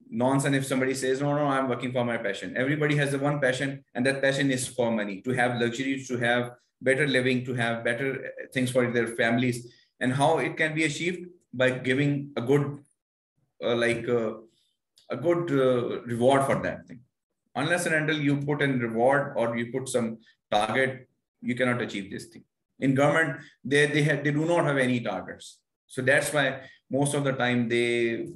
Speaker 2: nonsense if somebody says, no, I'm working for my passion. Everybody has the one passion, and that passion is for money, to have luxuries, to have better living, to have better things for their families. And how it can be achieved? By giving a good reward for that thing. Unless and until you put in reward or you put some target, you cannot achieve this thing. In government, they do not have any targets. So that's why most of the time they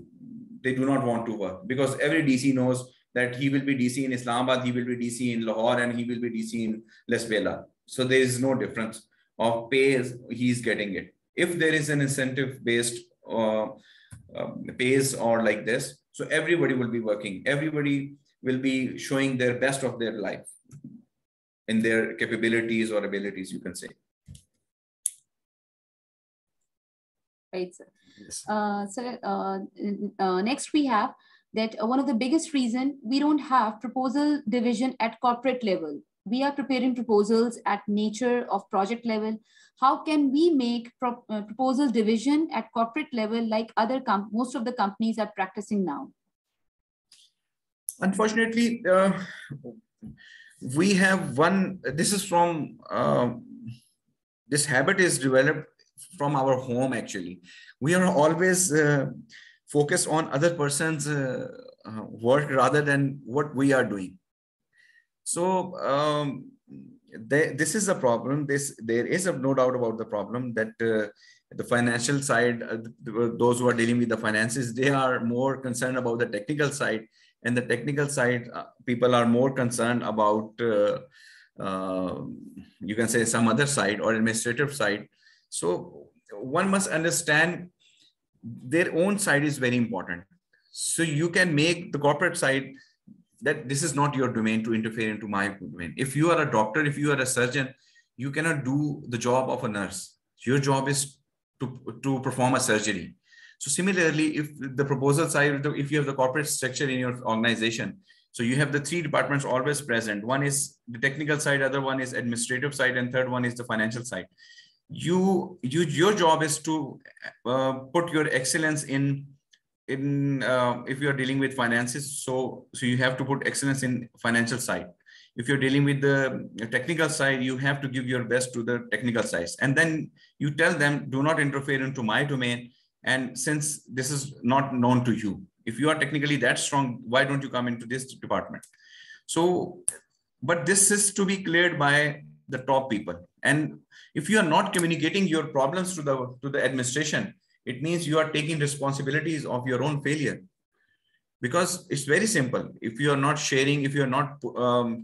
Speaker 2: do not want to work, because every DC knows that he will be DC in Islamabad, he will be DC in Lahore, and he will be DC in Lesbela. So there is no difference of pay, he's getting it. If there is an incentive based pays or like this, so everybody will be working. Everybody will be showing their best of their life in their capabilities or abilities, you can say.
Speaker 1: Right, sir. Yes. Next we have that one of the biggest reason we don't have proposal division at corporate level. we are preparing proposals at nature of project level. How can we make proposal division at corporate level like most of the companies are practicing now?
Speaker 2: Unfortunately, we have this is from, this habit is developed from our home actually. We are always focused on other person's work rather than what we are doing. So this is a problem. There is no doubt about the problem that the financial side, those who are dealing with the finances, they are more concerned about the technical side, and the technical side people are more concerned about you can say some other side or administrative side. So one must understand their own side is very important. So you can make the corporate side that this is not your domain to interfere into my domain. If you are a doctor, if you are a surgeon, you cannot do the job of a nurse. Your job is to perform a surgery. So similarly, if the proposal side, if you have the corporate structure in your organization, so you have the three departments always present. One is the technical side, other one is administrative side, and third one is the financial side. Your job is to put your excellence in if you are dealing with finances, so you have to put excellence in financial side. If you're dealing with the technical side, you have to give your best to the technical side, and then you tell them, do not interfere into my domain. And since this is not known to you, if you are technically that strong, why don't you come into this department? So, but this is to be cleared by the top people. And if you are not communicating your problems to the administration, it means you are taking responsibilities of your own failure. Because it's very simple. If you are not sharing, if you are not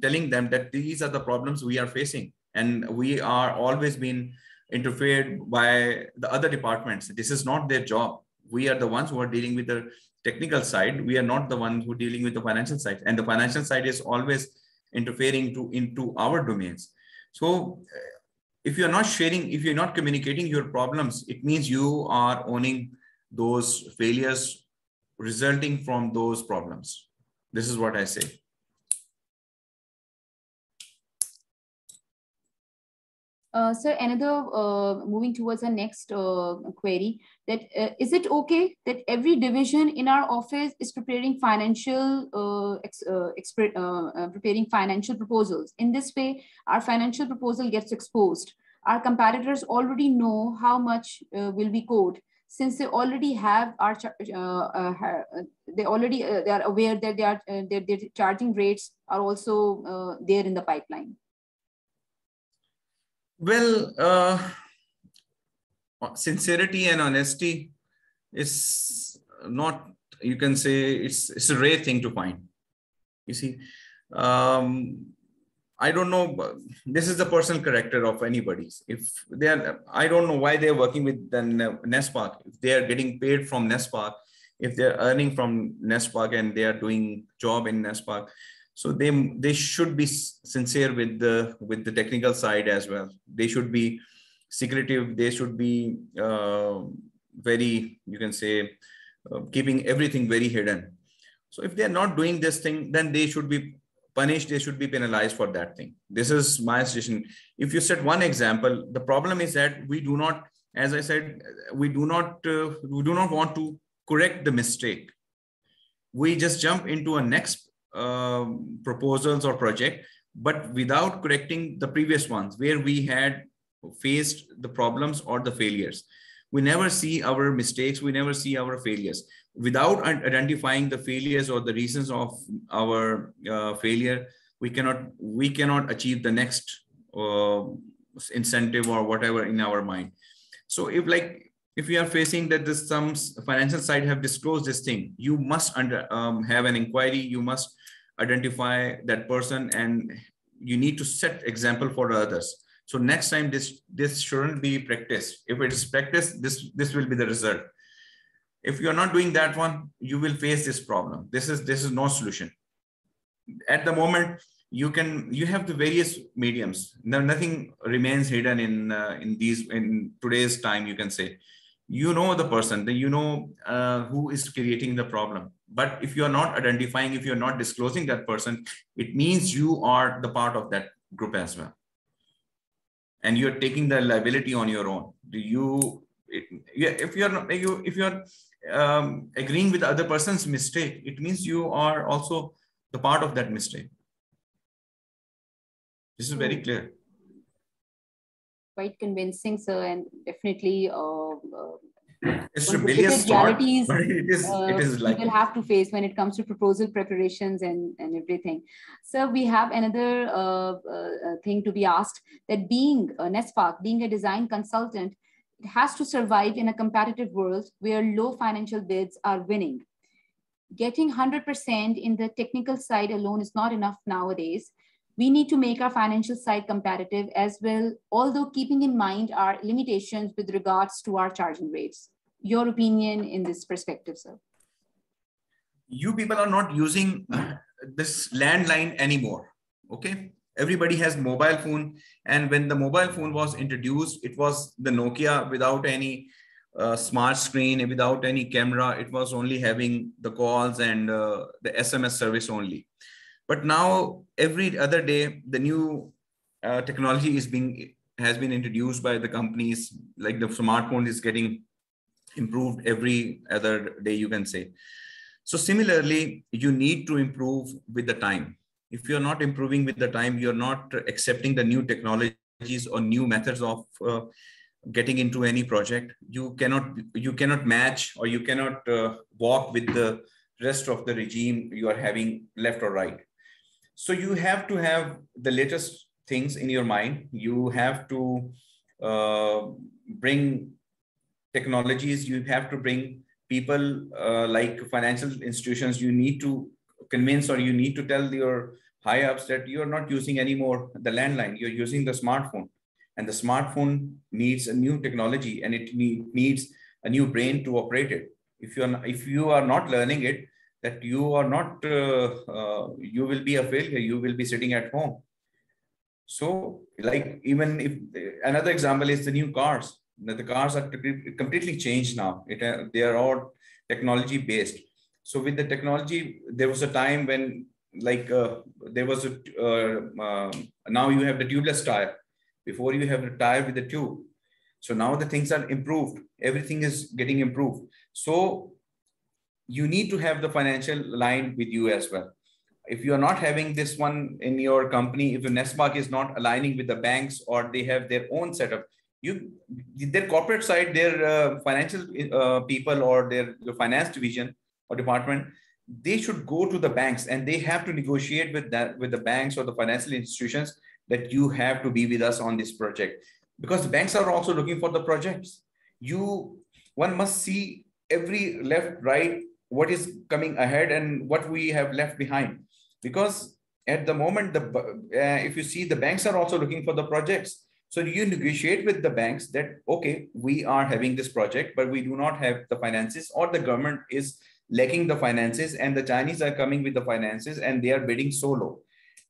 Speaker 2: telling them that these are the problems we are facing, and we are always being interfered by the other departments. This is not their job. We are the ones who are dealing with the technical side. We are not the ones who are dealing with the financial side. And the financial side is always interfering into our domains. So if you're not sharing, if you're not communicating your problems, it means you are owning those failures resulting from those problems. This is what I say.
Speaker 1: Sir, another moving towards our next query, that is it okay that every division in our office is preparing financial preparing financial proposals? In this way, our financial proposal gets exposed. Our competitors already know how much will be quote, since they already have our they are aware that their charging rates are also there in the pipeline.
Speaker 2: Well, sincerity and honesty is not, you can say it's a rare thing to find. You see, I don't know, this is the personal character of anybody's. If they are, I don't know why they're working with the NESPAC. If they are getting paid from NESPAC, if they're earning from NESPAC and they are doing job in NESPAC, so they should be sincere with the technical side as well. They should be secretive. They should be very, you can say, keeping everything very hidden. So if they're not doing this thing, then they should be punished. They should be penalized for that thing. This is my suggestion. If you set one example, the problem is that we do not, as I said, we do not want to correct the mistake. We just jump into a next proposals or project, but without correcting the previous ones where we had faced the problems or the failures. We never see our mistakes. We never see our failures. Without identifying the failures or the reasons of our failure, we cannot achieve the next incentive or whatever in our mind. So if you are facing that some financial side have disclosed this thing, you must have an inquiry. You must identify that person, and you need to set example for others. So next time this shouldn't be practiced. If it is practiced, this will be the result. If you're not doing that one, you will face this problem. This is no solution. At the moment, you have the various mediums. Nothing remains hidden in today's time, you can say. You know the person, you know who is creating the problem. But if you're not identifying, if you're not disclosing that person, it means you are the part of group as well. And you're taking the liability on your own. If you're agreeing with the other person's mistake, it means you are also the part of that mistake. This is very clear.
Speaker 1: Quite convincing, sir, and definitely
Speaker 2: it's rebellious realities
Speaker 1: but
Speaker 2: it is like
Speaker 1: people have to face when it comes to proposal preparations and everything. So we have another thing to be asked, that being a NESPAC, being a design consultant, it has to survive in a competitive world where low financial bids are winning. Getting 100% in the technical side alone is not enough nowadays. We need to make our financial side competitive as well, although keeping in mind our limitations with regards to our charging rates. Your opinion in this perspective, sir?
Speaker 2: You people are not using this landline anymore, okay? Everybody has mobile phone. And when the mobile phone was introduced, it was the Nokia without any smart screen, without any camera. It was only having the calls and the SMS service only. But now every other day, the new technology has been introduced by the companies. Like the smartphone is getting improved every other day, you can say. So similarly, you need to improve with the time. If you're not improving with the time, you're not accepting the new technologies or new methods of getting into any project. You cannot match, or you cannot walk with the rest of the regime you are having left or right. So you have to have the latest things in your mind. You have to bring technologies. You have to bring people like financial institutions. You need to convince, or you need to tell your high ups that you're not using anymore the landline. You're using the smartphone, and the smartphone needs a new technology, and it needs a new brain to operate it. If you are not learning it, that you are not, you will be a failure. You will be sitting at home. So like, even if another example is the new cars, that the cars are completely changed now. They are all technology based. So with the technology, there was a time when like there was now you have the tubeless tire. Before you have the tire with the tube. So now the things are improved. Everything is getting improved. So you need to have the financial line with you as well. If you are not having this one in your company, if the NESPAC is not aligning with the banks, or they have their own setup, their corporate side, their financial people, or their finance division or department, they should go to the banks, and they have to negotiate with the banks or the financial institutions, that you have to be with us on this project, because the banks are also looking for the projects. One must see every left, right, what is coming ahead and what we have left behind. Because at the moment, if you see, the banks are also looking for the projects. So you negotiate with the banks that, okay, we are having this project, but we do not have the finances, or the government is lacking the finances, and the Chinese are coming with the finances and they are bidding so low.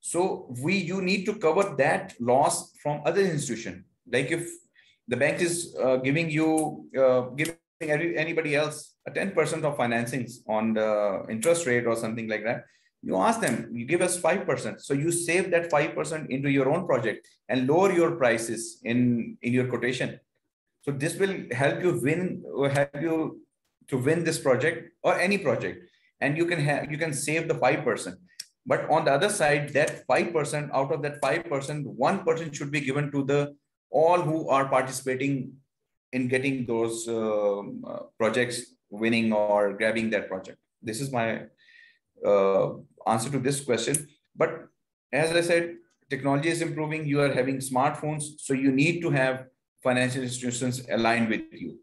Speaker 2: So you need to cover that loss from other institution. Like if the bank is giving anybody else a 10% of financings on the interest rate or something like that, you ask them, you give us 5%. So you save that 5% into your own project and lower your prices in your quotation. So this will help you win this project or any project, and you can save the 5%. But on the other side, that 5%, out of that 5%, 1% should be given to all who are participating in getting those projects, winning or grabbing that project. This is my answer to this question. But as I said, technology is improving. You are having smartphones, so you need to have financial institutions aligned with you.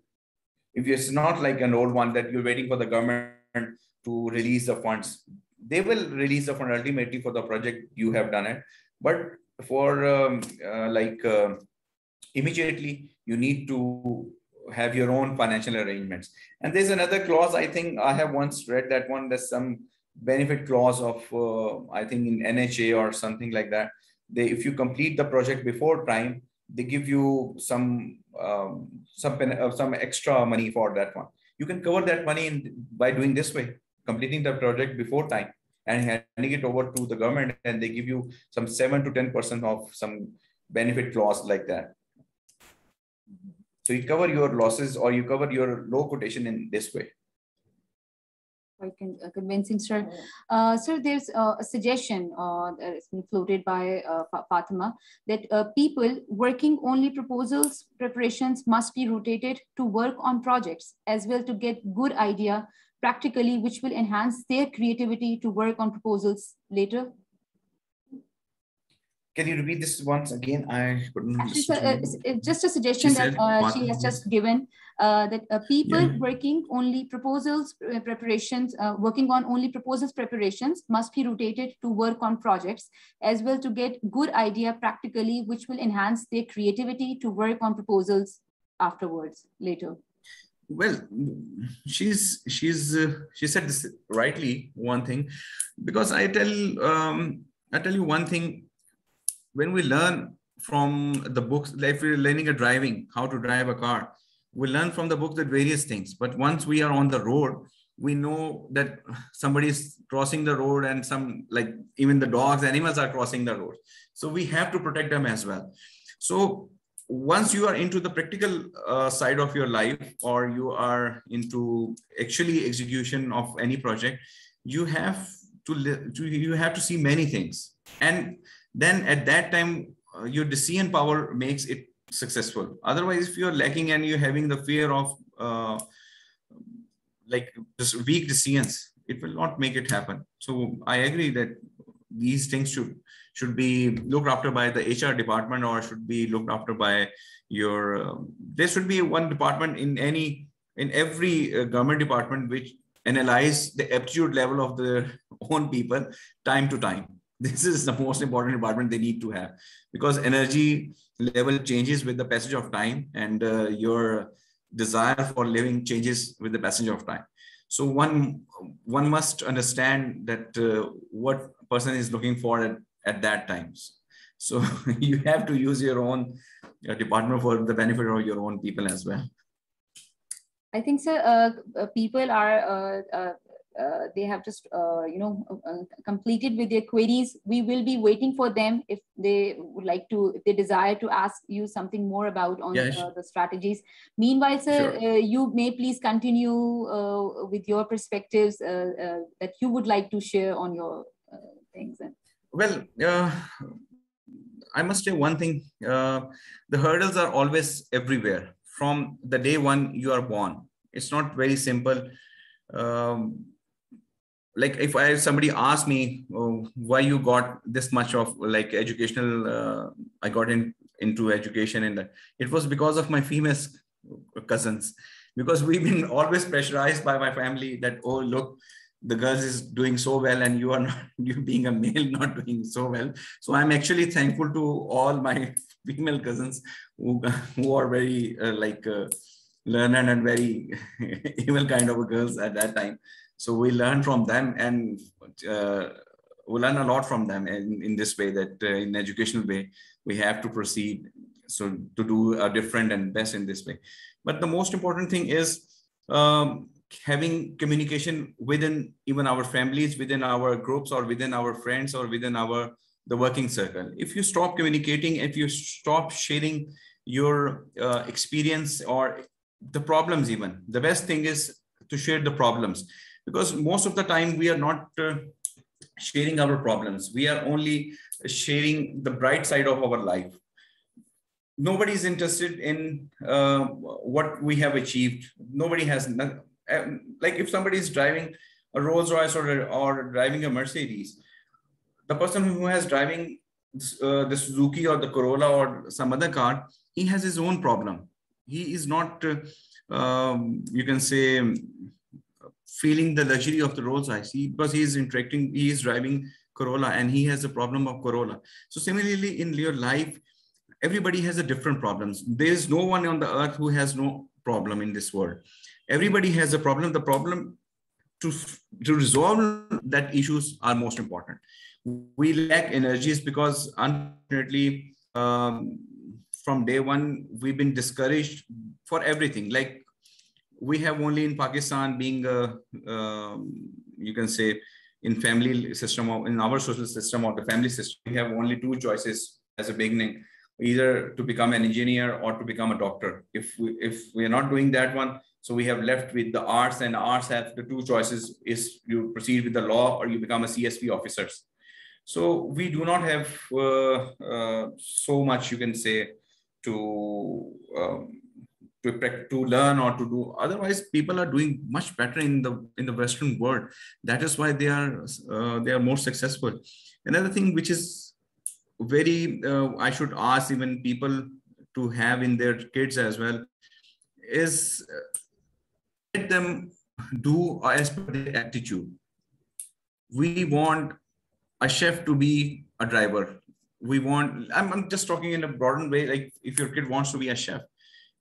Speaker 2: If it's not like an old one that you're waiting for the government to release the funds, they will release the fund ultimately for the project you have done it. But for immediately, you need to have your own financial arrangements. And there's another clause, I think I have once read that one, there's some benefit clause of, I think in NHA or something like that. If you complete the project before time, they give you some extra money for that one. You can cover that money by doing this way, completing the project before time. and handing it over to the government, and they give you some 7 to 10% of some benefit clause like that. So you cover your losses, or you cover your low quotation in this way.
Speaker 1: Quite convincing, sir. Sir, there's a suggestion that has been floated by Fatima, that people working only proposals preparations must be rotated to work on projects as well, to get good idea practically, which will enhance their creativity to work on proposals later.
Speaker 2: Can you repeat this once again? I couldn't.
Speaker 1: Actually, sir, it's just a suggestion that she has just given, that people working only proposals preparations, working on only proposals preparations must be rotated to work on projects as well, to get good idea practically, which will enhance their creativity to work on proposals afterwards, later.
Speaker 2: Well, she said this rightly, one thing, because I tell you one thing. When we learn from the books, like if we're learning how to drive a car, we learn from the books that various things. But once we are on the road, we know that somebody is crossing the road, and some, like even the dogs, animals are crossing the road. So we have to protect them as well. So once you are into the practical side of your life, or you are into actually execution of any project, you have to see many things. And then at that time, your decision power makes it successful. Otherwise, if you're lacking and you're having the fear of like just weak decisions, it will not make it happen. So I agree that these things should be looked after by the HR department, or should be looked after by your, there should be one department in every government department which analyze the aptitude level of their own people time to time. This is the most important department they need to have, because energy level changes with the passage of time, and your desire for living changes with the passage of time. So one must understand that what person is looking for at that times. So you have to use your own department for the benefit of your own people as well.
Speaker 1: I think, sir, people are they have just completed with their queries. We will be waiting for them if they would like to, if they desire to ask you something more about on the strategies. Meanwhile, sir, you may please continue with your perspectives that you would like to share on your things.
Speaker 2: Well, I must say one thing, the hurdles are always everywhere from the day one you are born. It's not very simple. Like if somebody asked me why you got this much of like educational, I got into education, and it was because of my female cousins, because we've been always pressurized by my family that, oh, look, the girls is doing so well, and you are not, you being a male, not doing so well. So I'm actually thankful to all my female cousins who are very learned and very evil kind of girls at that time. So we learn from them, and we learn a lot from them in this way, that in educational way, we have to proceed. So to do a different and best in this way. But the most important thing is having communication within even our families, within our groups, or within our friends, or within the working circle. If you stop communicating, if you stop sharing your experience or the problems, even the best thing is to share the problems, because most of the time we are not sharing our problems. We are only sharing the bright side of our life. Nobody is interested in what we have achieved. Nobody has, like if somebody is driving a Rolls Royce or driving a Mercedes, the person who has driving the Suzuki or the Corolla or some other car, he has his own problem. He is not, you can say, feeling the luxury of the Rolls Royce, because he is driving Corolla, and he has a problem of Corolla. So similarly, in your life, everybody has a different problems. There is no one on the earth who has no problem in this world. Everybody has a problem. The problem to resolve that issues are most important. We lack energies because unfortunately, from day one, we've been discouraged for everything. Like we have only in Pakistan being, you can say, in family system or in our social system or the family system, we have only two choices as a beginning, either to become an engineer or to become a doctor. If we are not doing that one, so we have left with the arts, and arts have the two choices: is you proceed with the law or you become a CSP officers. So we do not have so much, you can say, to learn or to do. Otherwise, people are doing much better in the Western world. That is why they are more successful. Another thing which is very I should ask even people to have in their kids as well is let them do as per their aptitude. We want a chef to be a driver. We want, I'm just talking in a broader way, like if your kid wants to be a chef,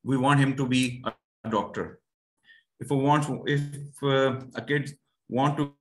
Speaker 2: we want him to be a doctor. If a kid want to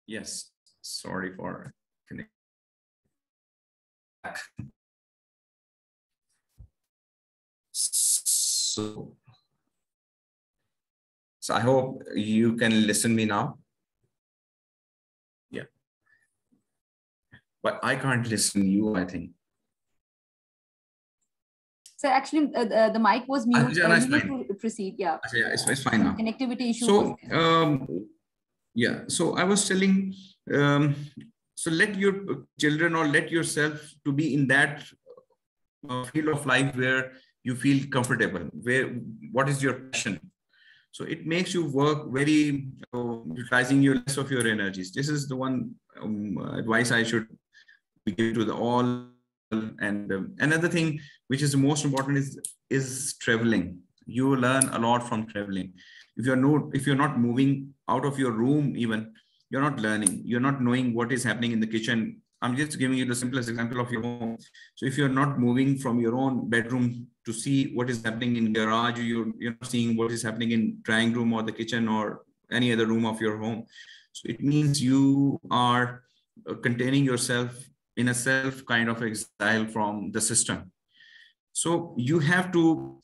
Speaker 2: yes, sorry for connecting. So I hope you can listen me now. Yeah, but I can't listen you, I think.
Speaker 1: So actually, the mic was muted.
Speaker 2: Yeah,
Speaker 1: You need to proceed. Yeah.
Speaker 2: Yeah, it's fine now.
Speaker 1: Connectivity issue.
Speaker 2: So yeah, so I was telling, so let your children or let yourself to be in that field of life where you feel comfortable, what is your passion. So it makes you work very utilizing your less of your energies. This is the one advice I should give to the all. And another thing which is the most important is traveling. You learn a lot from traveling. If you're not moving out of your room, even you're not learning. You're not knowing what is happening in the kitchen. I'm just giving you the simplest example of your home. So if you're not moving from your own bedroom to see what is happening in garage, you're not seeing what is happening in drawing room or the kitchen or any other room of your home. So it means you are containing yourself in a self kind of exile from the system. So you have to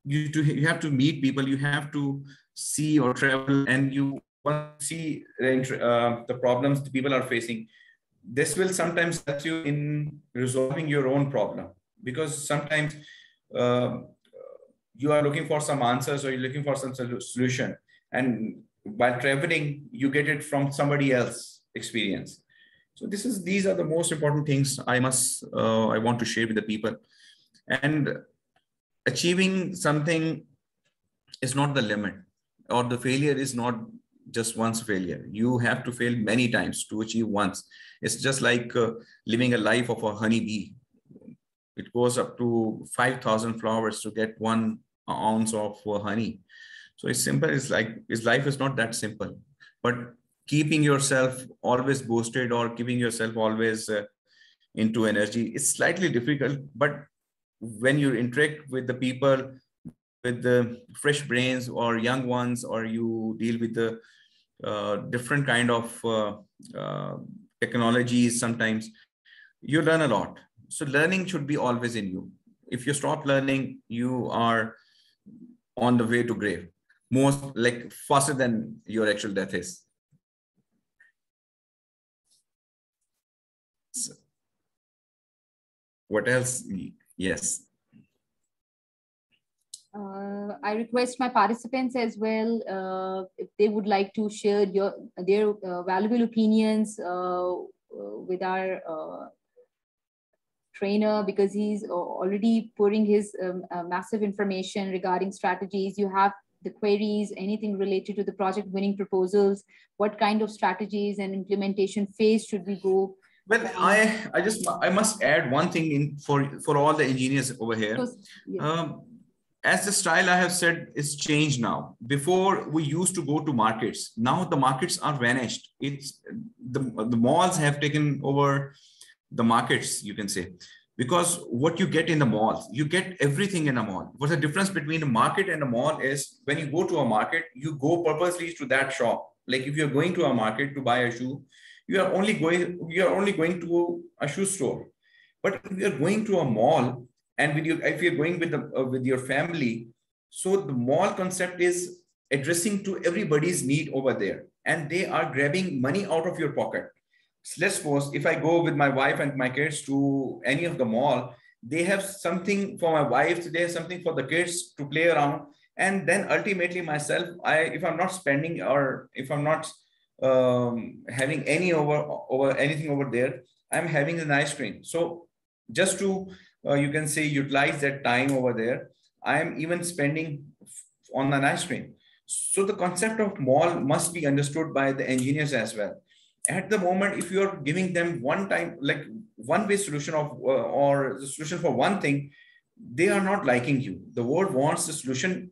Speaker 2: meet people, you have to see or travel, and you want to see the problems the people are facing. This will sometimes help you in resolving your own problem, because sometimes you are looking for some answers or you're looking for some solution, and while traveling you get it from somebody else's experience. So these are the most important things I want to share with the people. And achieving something is not the limit, or the failure is not just once failure. You have to fail many times to achieve once. It's just like living a life of a honeybee. It goes up to 5,000 flowers to get 1 ounce of honey. So it's simple. It's like life is not that simple, but keeping yourself always boosted or keeping yourself always into energy is slightly difficult. But when you interact with the people with the fresh brains or young ones, or you deal with the different kind of technologies sometimes, you learn a lot. So learning should be always in you. If you stop learning, you are on the way to grave, most like faster than your actual death is. So, what else? Yes.
Speaker 1: I request my participants as well, if they would like to share their valuable opinions with our trainer, because he's already pouring his massive information regarding strategies. You have the queries, anything related to the project winning proposals, what kind of strategies and implementation phase should we go?
Speaker 2: Well, I must add one thing in for all the engineers over here. Yes. As the style I have said is changed now. Before we used to go to markets. Now the markets are vanished. It's the malls have taken over the markets, you can say, because what you get in the malls, you get everything in a mall. What's the difference between a market and a mall is when you go to a market, you go purposely to that shop. Like if you're going to a market to buy a shoe, you are only going to a shoe store. But if you're going to a mall and if you're going with your family, so the mall concept is addressing to everybody's need over there, and they are grabbing money out of your pocket. So let's suppose if I go with my wife and my kids to any of the mall, they have something for my wife, they have something for the kids to play around. And then ultimately myself, if I'm not spending or if I'm not having any over anything over there, I'm having an ice cream. So just to, you can say, utilize that time over there, I'm even spending on an ice cream. So the concept of mall must be understood by the engineers as well. At the moment, if you're giving them one time, like one-way solution of, or the solution for one thing, they are not liking you. The world wants the solution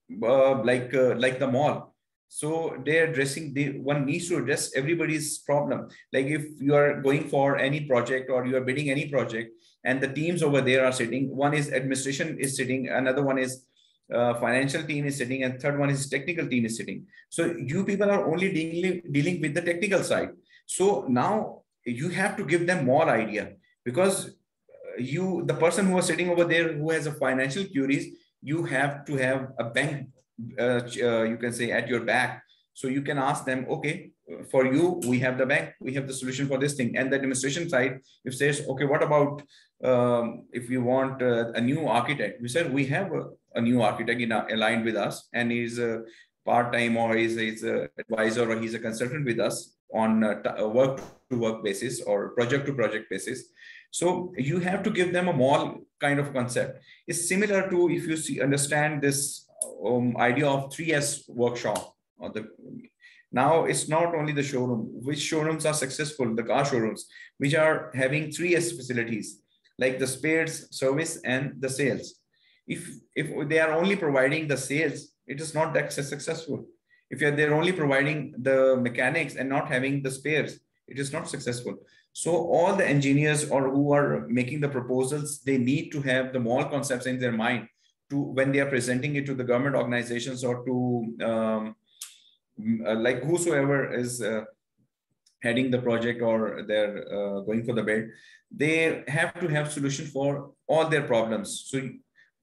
Speaker 2: like the mall. So one needs to address everybody's problem. Like if you are going for any project or you are bidding any project and the teams over there are sitting, one is administration is sitting, another one is financial team is sitting, and third one is technical team is sitting. So you people are only dealing with the technical side. So now you have to give them more idea, because the person who is sitting over there who has a financial queries, you have to have a bank, you can say, at your back. So you can ask them, okay, for you, we have the bank, we have the solution for this thing. And the administration side, if says, okay, what about if you want a new architect? We said, we have a new architect aligned with us, and he's a part-time, or he's a advisor, or he's a consultant with us on a work-to-work basis or project-to-project basis. So you have to give them a mall kind of concept. It's similar to, if you understand this idea of 3S workshop. Now it's not only the showroom. Which showrooms are successful? The car showrooms, which are having 3S facilities, like the spares, service, and the sales. If they are only providing the sales, it is not that successful. If they're only providing the mechanics and not having the spares, it is not successful. So all the engineers or who are making the proposals, they need to have the mall concepts in their mind when they are presenting it to the government organizations or to like whosoever is heading the project or they're going for the bid. They have to have solution for all their problems. So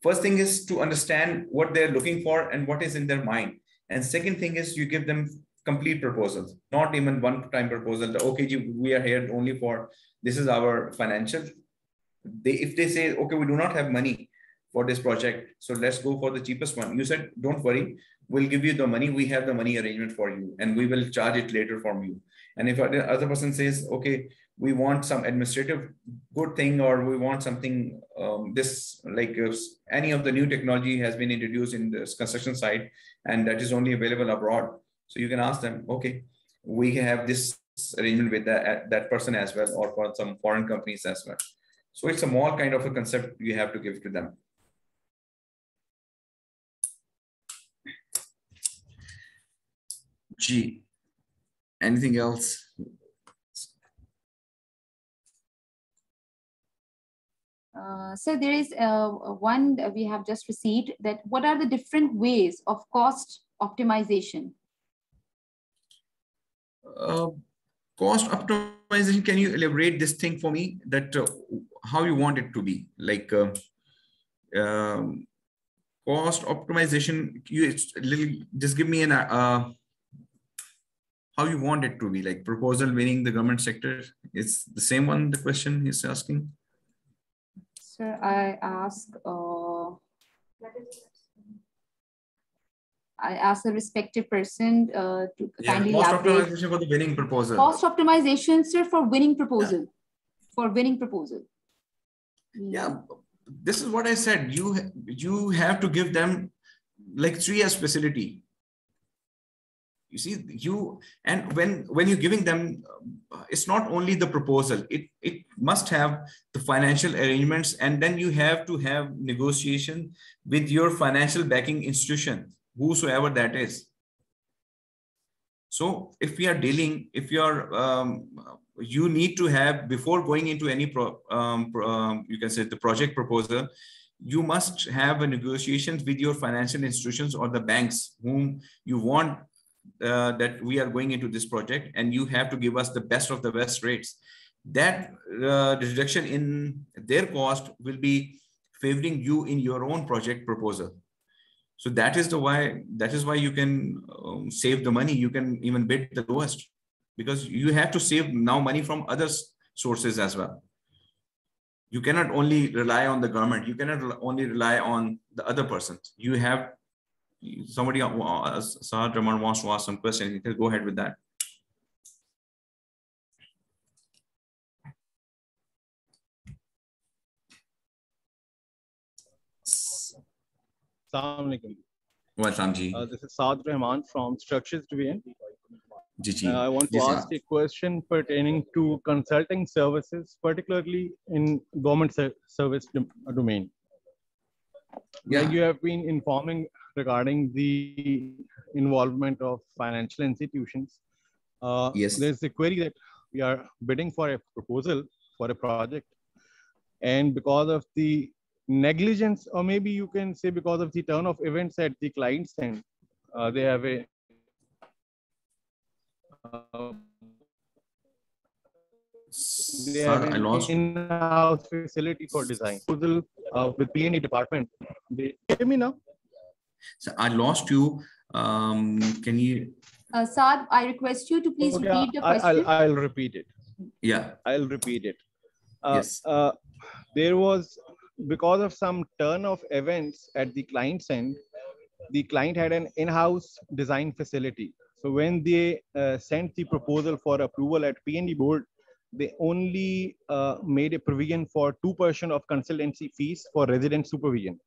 Speaker 2: first thing is to understand what they're looking for and what is in their mind. And second thing is you give them complete proposals, not even one-time proposal. Okay, we are here only for, this is our financial. If they say, okay, we do not have money for this project, so let's go for the cheapest one. You said, don't worry, we'll give you the money. We have the money arrangement for you, and we will charge it later from you. And if the other person says, okay, we want some administrative good thing, or we want something, this, like any of the new technology has been introduced in this construction site, and that is only available abroad. So you can ask them, okay, we have this arrangement with that person as well, or for some foreign companies as well. So it's a more kind of a concept you have to give to them. Gee, anything else?
Speaker 1: So there is one we have just received, that what are the different ways of cost optimization?
Speaker 2: Cost optimization, can you elaborate this thing for me, that how you want it to be? Like cost optimization, just give me an how you want it to be, like proposal winning the government sector. It's the same one, the question he's asking.
Speaker 1: Sir, I ask a respected person to kindly
Speaker 2: cost
Speaker 1: elaborate.
Speaker 2: Optimization for the winning proposal.
Speaker 1: Cost optimization, sir, for winning proposal. Yeah. For winning proposal.
Speaker 2: Yeah, this is what I said. You have to give them like 3 years facility. You see, and when you're giving them, it's not only the proposal. It must have the financial arrangements, and then you have to have negotiation with your financial backing institution, whosoever that is. So if we are dealing, if you are, you need to have, before going into any you can say the project proposal, you must have a negotiations with your financial institutions or the banks whom you want that we are going into this project, and you have to give us the best of the best rates. That reduction in their cost will be favoring you in your own project proposal. So that is why you can save the money. You can even bid the lowest, because you have to save now money from other sources as well. You cannot only rely on the government. You cannot only rely on the other persons. You have somebody, Saad Rahman wants to ask some questions. You can go ahead with that.
Speaker 4: Assalamualaikum.
Speaker 2: This
Speaker 4: is Saad Rahman from Structures Division. I want to ask a question pertaining to consulting services, particularly in government service domain.
Speaker 2: Yeah.
Speaker 4: Like you have been informing regarding the involvement of financial institutions.
Speaker 2: Yes.
Speaker 4: There's a query that we are bidding for a proposal for a project, and because of the negligence, or maybe you can say because of the turn of events at the client's end, they have a
Speaker 2: I lost
Speaker 4: in-house facility for design. With P&E department. They hear me now?
Speaker 2: So I lost you. Can you?
Speaker 1: Saad, I request you to please repeat the question.
Speaker 4: I'll repeat it.
Speaker 2: Yeah.
Speaker 4: I'll repeat it.
Speaker 2: Yes.
Speaker 4: There was, because of some turn of events at the client's end, the client had an in-house design facility. So when they sent the proposal for approval at P&D board, they only made a provision for 2% of consultancy fees for resident supervision.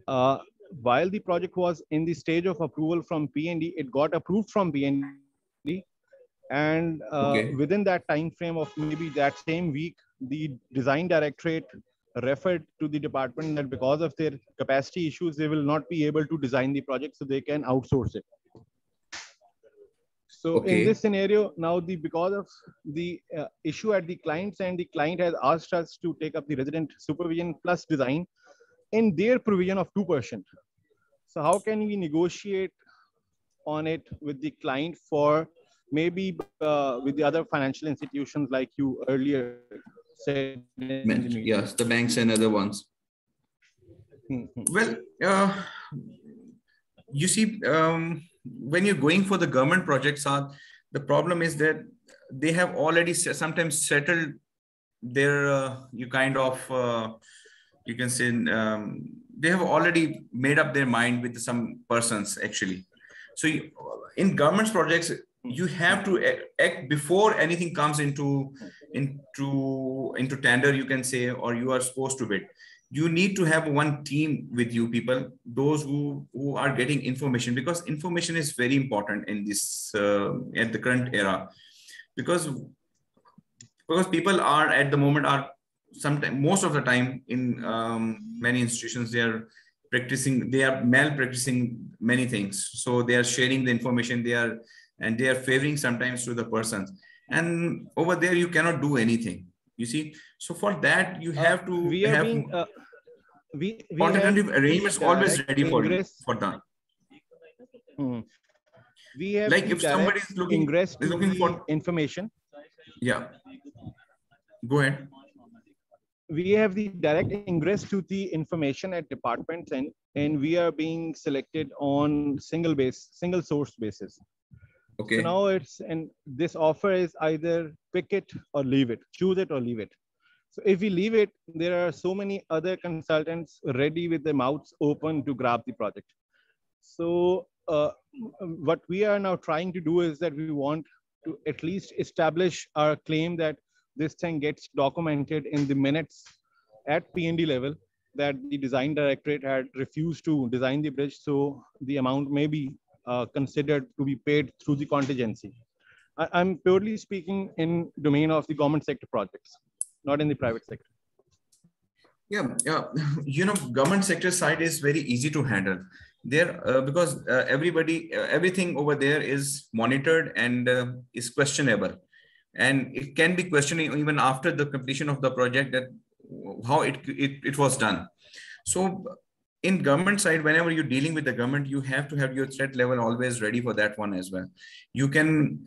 Speaker 4: While the project was in the stage of approval from P&D, it got approved from P&D, and within that time frame of maybe that same week, the design directorate referred to the department that because of their capacity issues, they will not be able to design the project, so they can outsource it. So in this scenario, now because of the issue at the client's end, the client has asked us to take up the resident supervision plus design in their provision of 2%. So how can we negotiate on it with the client for maybe with the other financial institutions like you earlier said?
Speaker 2: Yes, the banks and other ones. Well, you see, when you're going for the government projects, the problem is that they have already sometimes settled their, you can say, they have already made up their mind with some persons actually. So in government projects, you have to act before anything comes into tender, you can say, or you are supposed to bid. You need to have one team with you, people, those who are getting information, because information is very important in this at the current era, because people are at the moment are sometimes, most of the time in many institutions, they are malpracticing many things. So they are sharing the information, they are favoring sometimes to the persons, and over there you cannot do anything, you see. So for that you have to have alternative arrangements always ready for you for that.
Speaker 4: We have
Speaker 2: like if somebody is looking
Speaker 4: for information.
Speaker 2: Yeah, go ahead.
Speaker 4: We have the direct ingress to the information at departments, and we are being selected on single source basis.
Speaker 2: Okay.
Speaker 4: So now this offer is either pick it or leave it, choose it or leave it. So if we leave it, there are so many other consultants ready with their mouths open to grab the project. So what we are now trying to do is that we want to at least establish our claim that this thing gets documented in the minutes at P&D level, that the design directorate had refused to design the bridge, so the amount may be considered to be paid through the contingency. I'm purely speaking in domain of the government sector projects, not in the private sector.
Speaker 2: Yeah, you know, government sector side is very easy to handle there because everything over there is monitored and is questionable. And it can be questioning even after the completion of the project, that how it was done. So in government side, whenever you're dealing with the government, you have to have your threat level always ready for that one as well. You can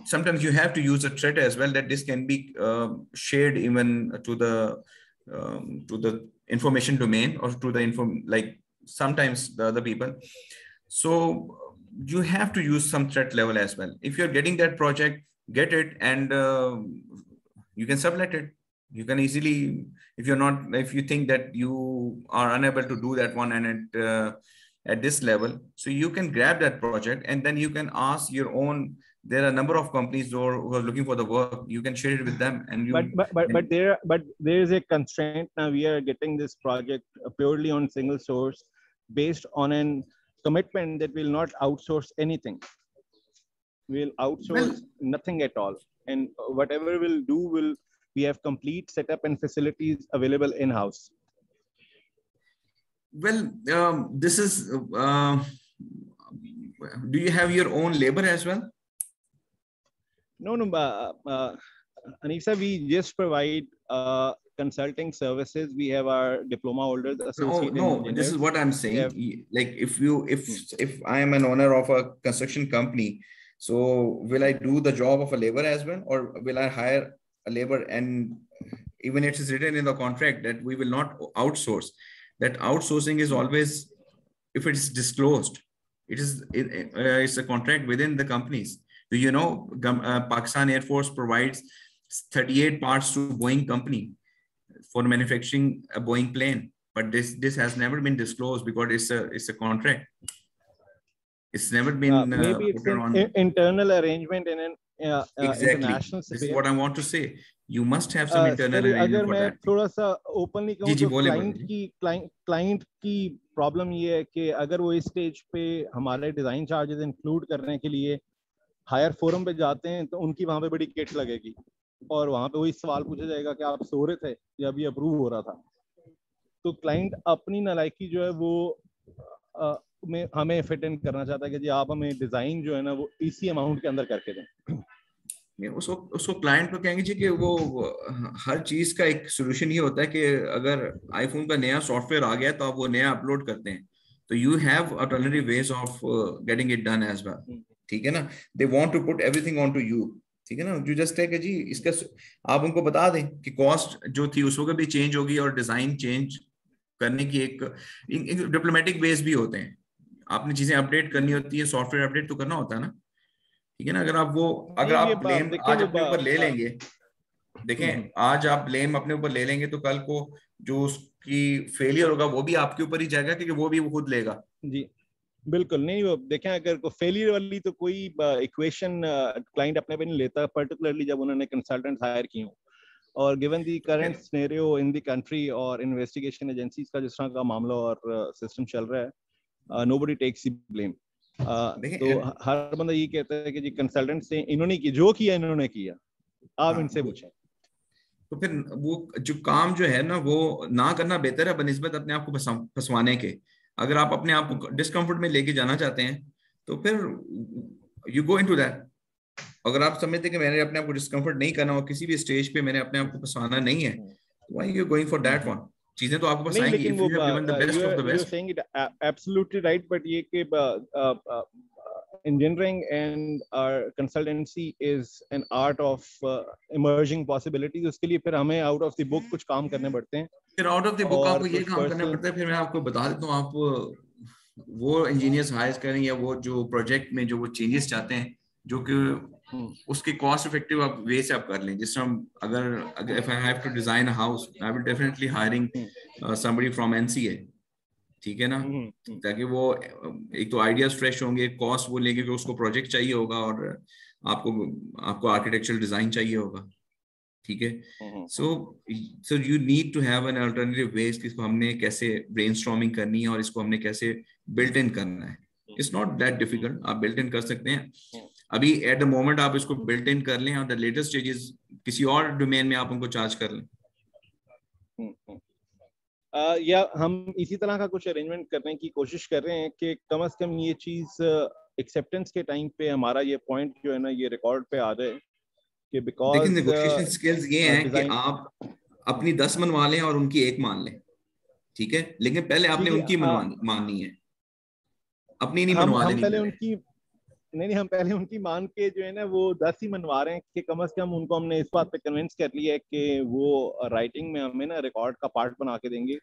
Speaker 2: sometimes you have to use a threat as well, that this can be shared even to the information domain or to the like sometimes the other people. So you have to use some threat level as well. If you're getting that project, get it, and you can sublet it. You can easily, if you think that you are unable to do that one and at this level, so you can grab that project and then you can ask your own. There are a number of companies who are looking for the work. You can share it with them, and you.
Speaker 4: But there is a constraint. Now we are getting this project purely on single source, based on an commitment that will not outsource anything. We'll outsource nothing at all, and whatever we'll do we have complete setup and facilities available in-house.
Speaker 2: Well, this is. Do you have your own labor as well?
Speaker 4: No, Hanif sir, we just provide consulting services. We have our diploma holders, associate engineers.
Speaker 2: This is what I'm saying. Like if I am an owner of a construction company, so will I do the job of a labor as well, or will I hire a labor? And even it is written in the contract that we will not outsource. That outsourcing is always, if it is disclosed, it's a contract within the companies. Do you know Pakistan Air Force provides 38 parts to Boeing company for manufacturing a Boeing plane, but this has never been disclosed because it's a contract. It's never been
Speaker 4: maybe it's an internal arrangement in an international sphere.
Speaker 2: This is what I want to say. You must have some internal arrangement for that.
Speaker 4: थोड़ा सा openly कहूँ तो client की problem ये है कि अगर वो इस stage पे हमारे design charges include करने के लिए higher forum पे जाते हैं, तो उनकी वहाँ पे बड़ी किट लगेगी और वहाँ पे वही सवाल पूछा जाएगा कि आप सो रहे थे या अभी अप्रूव हो रहा था. तो क्लाइंट अपनी नालायकी जो है वो हमें फिट इन करना चाहता है कि जी आप हमें डिजाइन जो है ना वो इसी अमाउंट के अंदर करके दें.
Speaker 2: उसको क्लाइंट को कहेंगे जी कि वो हर चीज का एक सोल्यूशन ये होता है कि अगर आईफोन का नया सॉफ्टवेयर आ गया तो आप वो नया अपलोड करते हैं, तो you have alternative ways of getting it done as well. ठीक है ना. They want to put everything on to you. ठीक है ना. यू जस्ट टेक जी इसका आप उनको बता दें कि कॉस्ट जो थी उसको भी चेंज होगी और डिजाइन चेंज करने की एक डिप्लोमेटिक वेज भी होते हैं. आपने चीजें अपडेट करनी होती है, सॉफ्टवेयर अपडेट तो करना होता है ना. ठीक है ना. अगर आप ब्लेम आज अपने ऊपर ले लेंगे, देखें आज आप ब्लेम अपने ऊपर ले लेंगे तो कल को जो उसकी फेलियर होगा वो भी आपके ऊपर ही जाएगा क्योंकि वो भी खुद लेगा. जी
Speaker 4: बिल्कुल नहीं. वो देखें अगर को फेलियर वाली तो कोई इक्वेशन क्लाइंट अपने पे नहीं लेता, पर्टिकुलरली जब उन्होंने कंसल्टेंट हायर किए हो. और given the current scenario in the country और इन्वेस्टिगेशन एजेंसीज का जिस तरह का मामला और सिस्टम चल रहा है, nobody takes the blame. तो हर बंदा ये कहता है कि जी कंसल्टेंट से इन्होंने की जो किया इन्होंने किया, आप इनसे पूछें.
Speaker 2: तो फिर वो जो काम जो है ना वो ना करना बेहतर है बनिस्बत अपने आप को फंसवाने के. अगर आप अपने आप को डिस्कम्फर्ट में लेके जाना चाहते हैं तो फिर यू गो इनटू दैट. अगर आप समझते कि मैंने अपने आप को डिस्कम्फर्ट नहीं करना और किसी भी स्टेज पे मैंने अपने आप को फंसवाना नहीं है, why you going for that one. चीजें तो आपको पास आएंगी if you have given the best of the best.
Speaker 4: You're saying it absolutely right, but ये कि engineering and our consultancy is an art of emerging possibilities. उसके लिए फिर हमें out of the book कुछ काम करने पड़ते हैं.
Speaker 2: फिर out of the book आपको ये काम करना पड़ता है. फिर मैं आपको बता देता हूँ, आप वो इंजीनियर्स हायर करें या वो जो प्रोजेक्ट में जो वो चेंजेस चाहते हैं जो कि उसके कॉस्ट इफेक्टिव आप वे से आप कर लें. जिस हम अगर if I have to design a house, I will definitely hiring somebody from NCA. ठीक है ना, ताकि वो एक तो आइडियाज फ्रेश होंगे, कॉस्ट वो लेंगे कि उसको प्रोजेक्ट चाहिए होगा और आपको आर्किटेक्चरल डिजाइन चाहिए होगा. ठीक है. So you need to have an alternative ways कि इसको हमने कैसे ब्रेनस्टॉर्मिंग करनी है और इसको हमने कैसे बिल्ट इन करना है. इट्स नॉट दैट डिफिकल्ट, आप बिल्ट इन कर सकते हैं. अभी एट द मोमेंट आप इसको बिल्ट इन कर लें और द लेटेस्ट स्टेजेस किसी और डोमेन में आप उनको चार्ज कर लें.
Speaker 4: या हम इसी तरह का कुछ अरेंजमेंट करने की कोशिश कर रहे हैं कि कम से कम ये चीज एक्सेप्टेंस के टाइम पे हमारा ये पॉइंट जो है ना ये रिकॉर्ड पे आ जाए कि बिकॉज़
Speaker 2: लेकिन नेगोशिएशन स्किल्स ये हैं कि आप अपनी 10 मनवा लें और उनकी एक मान लें. ठीक है, लेकिन पहले आपने उनकी माननी है, अपनी नहीं मनवा लेनी.
Speaker 4: पहले उनकी नहीं, हम पहले उनकी मान के जो है ना वो 10 ही मनवा रहे हैं कि कम से कम उनको हमने इस बात पे कन्विंस कर लिया है कि वो राइटिंग में हमें ना रिकॉर्ड का पार्ट बना के देंगे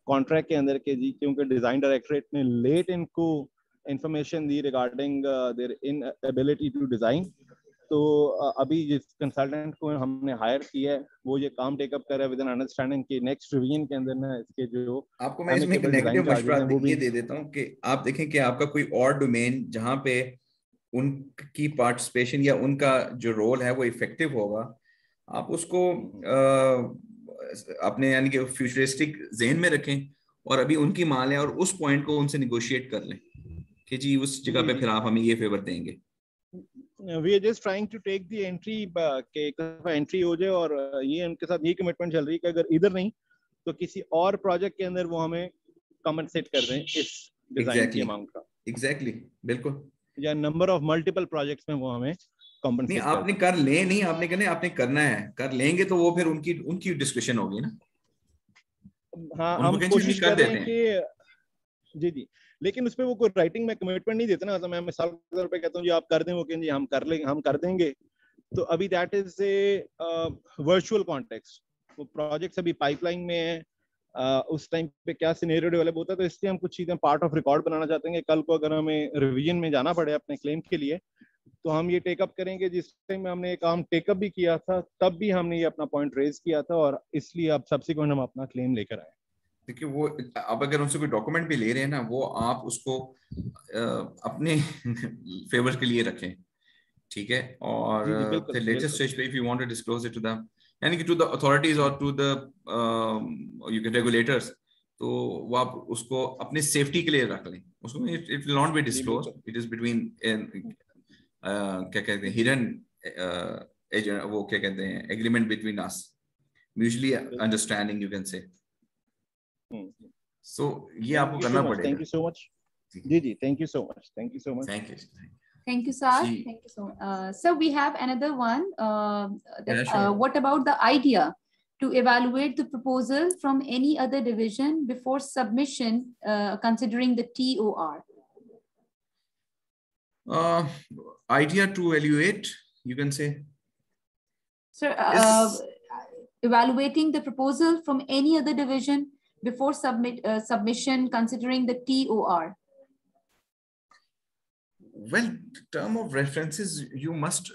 Speaker 4: कॉन्ट्रैक्ट के अंदर के जी, क्योंकि डिजाइन डायरेक्टरेट ने लेट इनको इंफॉर्मेशन दी regarding their inability to design. तो अभी जिस कंसल्टेंट को हमने हायर किया है वो ये काम टेकअप कर रहा है विद एन अंडरस्टैंडिंग कि नेक्स्ट रिवीजन के अंदर ना इसके जो
Speaker 2: आपको मैं इसमें एक नेगेटिव मशवरा ये दे देता हूँ कि आप देखें कि आपका कोई और डोमेन जहाँ पे उनकी पार्टिसिपेशन या उनका जो रोल है वो इफेक्टिव होगा, आप उसको अपने यानी कि फ्यूचरिस्टिक ज़हन में रखें और अभी उनकी मान लें और उस पॉइंट को उनसे निगोशिएट कर लें कि जी उस जगह पे फिर आप हमें ये फेवर देंगे.
Speaker 4: We are just trying to take the entry के एंट्री हो जाए और ये उनके साथ ये कमिटमेंट चल रही है कि अगर इधर नहीं तो किसी और प्रोजेक्ट के अंदर वो हमें कम्पनसेट कर दें इस डिजाइन की अमाउंट का.
Speaker 2: एग्जैक्टली, बिल्कुल.
Speaker 4: या नंबर ऑफ मल्टीपल प्रोजेक्ट्स में वो हमें कॉम्पनसेट
Speaker 2: नहीं, आपने कर ले नहीं, आपने कहना आपने करना है, कर लेंगे तो वो फिर उनकी डिस्कशन होगी ना.
Speaker 4: हाँ, हम कोशिश कर रहे हैं कि जी, लेकिन उसपे वो कोई राइटिंग में कमिटमेंट नहीं देते ना. तो मैं मिसाल के तौर पे कहता हूँ जी आप कर दें, वो कहें जी हम कर देंगे. तो अभी that is a virtual context. वो प्रोजेक्ट्स अभी पाइपलाइन में है. उस टाइम पे क्या सिनेरियो डेवलप होता है, तो इसलिए हम कुछ चीजें पार्ट ऑफ रिकॉर्ड बनाना चाहते हैं. कल को अगर हमें रिवीजन में जाना पड़े अपने क्लेम के लिए तो हम ये टेकअप करेंगे. जिस टाइम में हमने ये काम टेकअप भी किया था तब भी हमने ये अपना पॉइंट रेज किया था और इसलिए अब सब्सिक्वेंट हम अपना क्लेम लेकर आए.
Speaker 2: देखिए वो अब अगर उनसे कोई डॉक्यूमेंट भी ले रहे हैं ना, वो आप उसको अपने फेवर के लिए रखें. ठीक है. और फिर लेटेस्ट स्टेज पे if you want to disclose it to the यानी कि टू द अथॉरिटीज और to the you can regulators, तो वो आप उसको अपने सेफ्टी के लिए रख लें. उसको it will not be disclose. It is between क्या कहते हैं हिडन वो क्या कहते हैं agreement between us, mutually understanding you can say. So ये आपको करना पड़ेगा.
Speaker 4: Thank you so much. Ji, thank you so much. Thank you so much.
Speaker 2: Thank you.
Speaker 1: Thank you, sir. Thank you so much. So we have another one.
Speaker 2: Sure.
Speaker 1: What about the idea to evaluate the proposal from any other division before submission, considering the TOR?
Speaker 2: Idea to evaluate, you can say.
Speaker 1: Sir, evaluating the proposal from any other division before submission, considering the TOR.
Speaker 2: Well, term of references, you must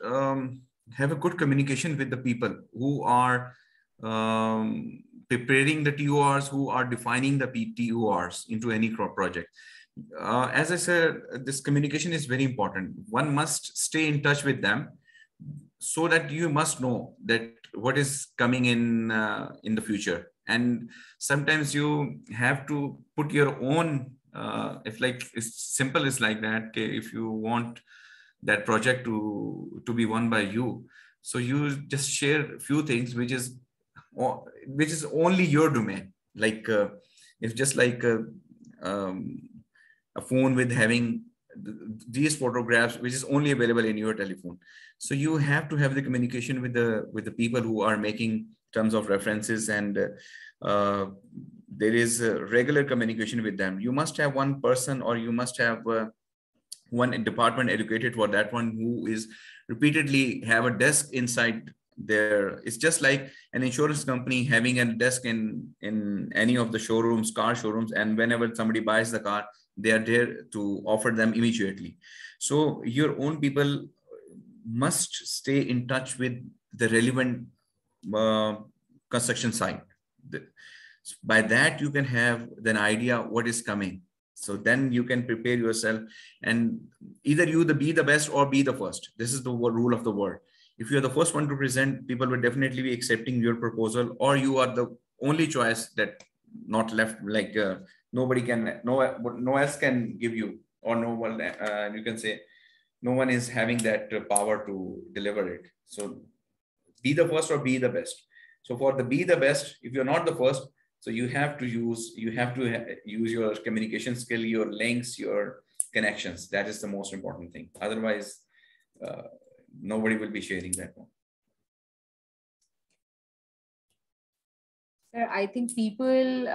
Speaker 2: have a good communication with the people who are preparing the TORs, who are defining the TORs into any project. As I said, this communication is very important. One must stay in touch with them so that you must know that what is coming in the future. And sometimes you have to put your own, if like it's simple as like that, if you want that project to be won by you, so you just share a few things which is only your domain. Like if just like a phone with having these photographs, which is only available in your telephone. So you have to have the communication with the people who are making terms of references, and there is regular communication with them. You must have one person, or you must have one department educated for that one, who is repeatedly have a desk inside there. It's just like an insurance company having a desk in any of the showrooms, car showrooms, and whenever somebody buys the car, they are there to offer them immediately. So your own people must stay in touch with the relevant construction site. By that, you can have an idea what is coming. So then you can prepare yourself, and either you be the best or be the first. This is the rule of the world. If you're the first one to present, people will definitely be accepting your proposal, or you are the only choice that not left, like nobody can, no else can give you, or no one, you can say, no one is having that power to deliver it. So be the first or be the best. So for the be the best, if you're not the first, so you have to use your communication skill, your links, your connections. That is the most important thing. Otherwise, nobody will be sharing that one.
Speaker 1: Sir, I think people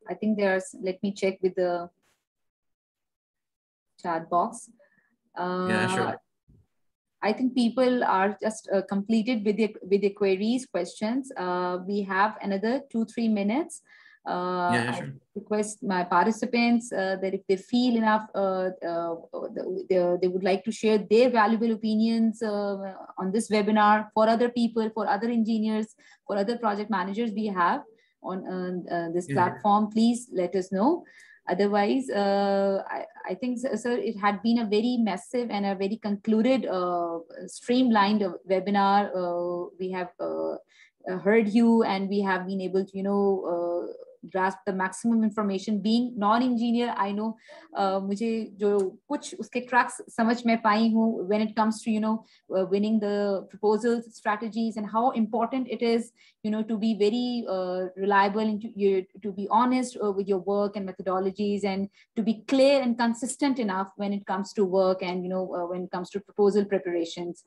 Speaker 1: I think there's, let me check with the chat box.
Speaker 2: Yeah, sure.
Speaker 1: I think people are just completed with the queries, questions. We have another 2-3 minutes.
Speaker 2: Yeah, sure.
Speaker 1: I request my participants that if they feel enough, they would like to share their valuable opinions on this webinar for other people, for other engineers, for other project managers we have on this platform. Please let us know. Otherwise, I think, sir, it had been a very massive and a very concluded, streamlined webinar. We have heard you, and we have been able to, grasp the maximum information. Being non-engineer, I know मुझे जो कुछ उसके cracks समझ में पाई हूँ when it comes to winning the proposals, strategies, and how important it is to be very reliable and to be honest with your work and methodologies, and to be clear and consistent enough when it comes to work and when it comes to proposal preparations.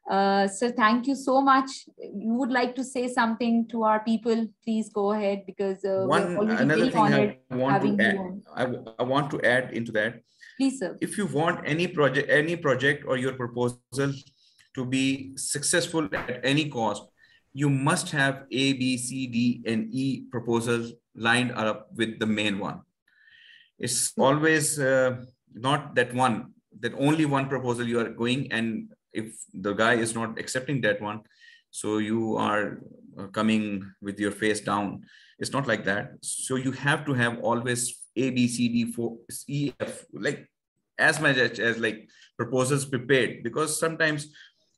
Speaker 1: So thank you so much. You would like to say something to our people? Please go ahead, because
Speaker 2: another thing I want to add into that.
Speaker 1: Please, sir.
Speaker 2: If you want any project or your proposal to be successful at any cost, you must have A, B, C, D, and E proposals lined up with the main one. It's always not that only one proposal you are going, and if the guy is not accepting that one, so you are coming with your face down. It's not like that. So you have to have always A, B, C, D, 4, E, F, like as much as like proposals prepared, because sometimes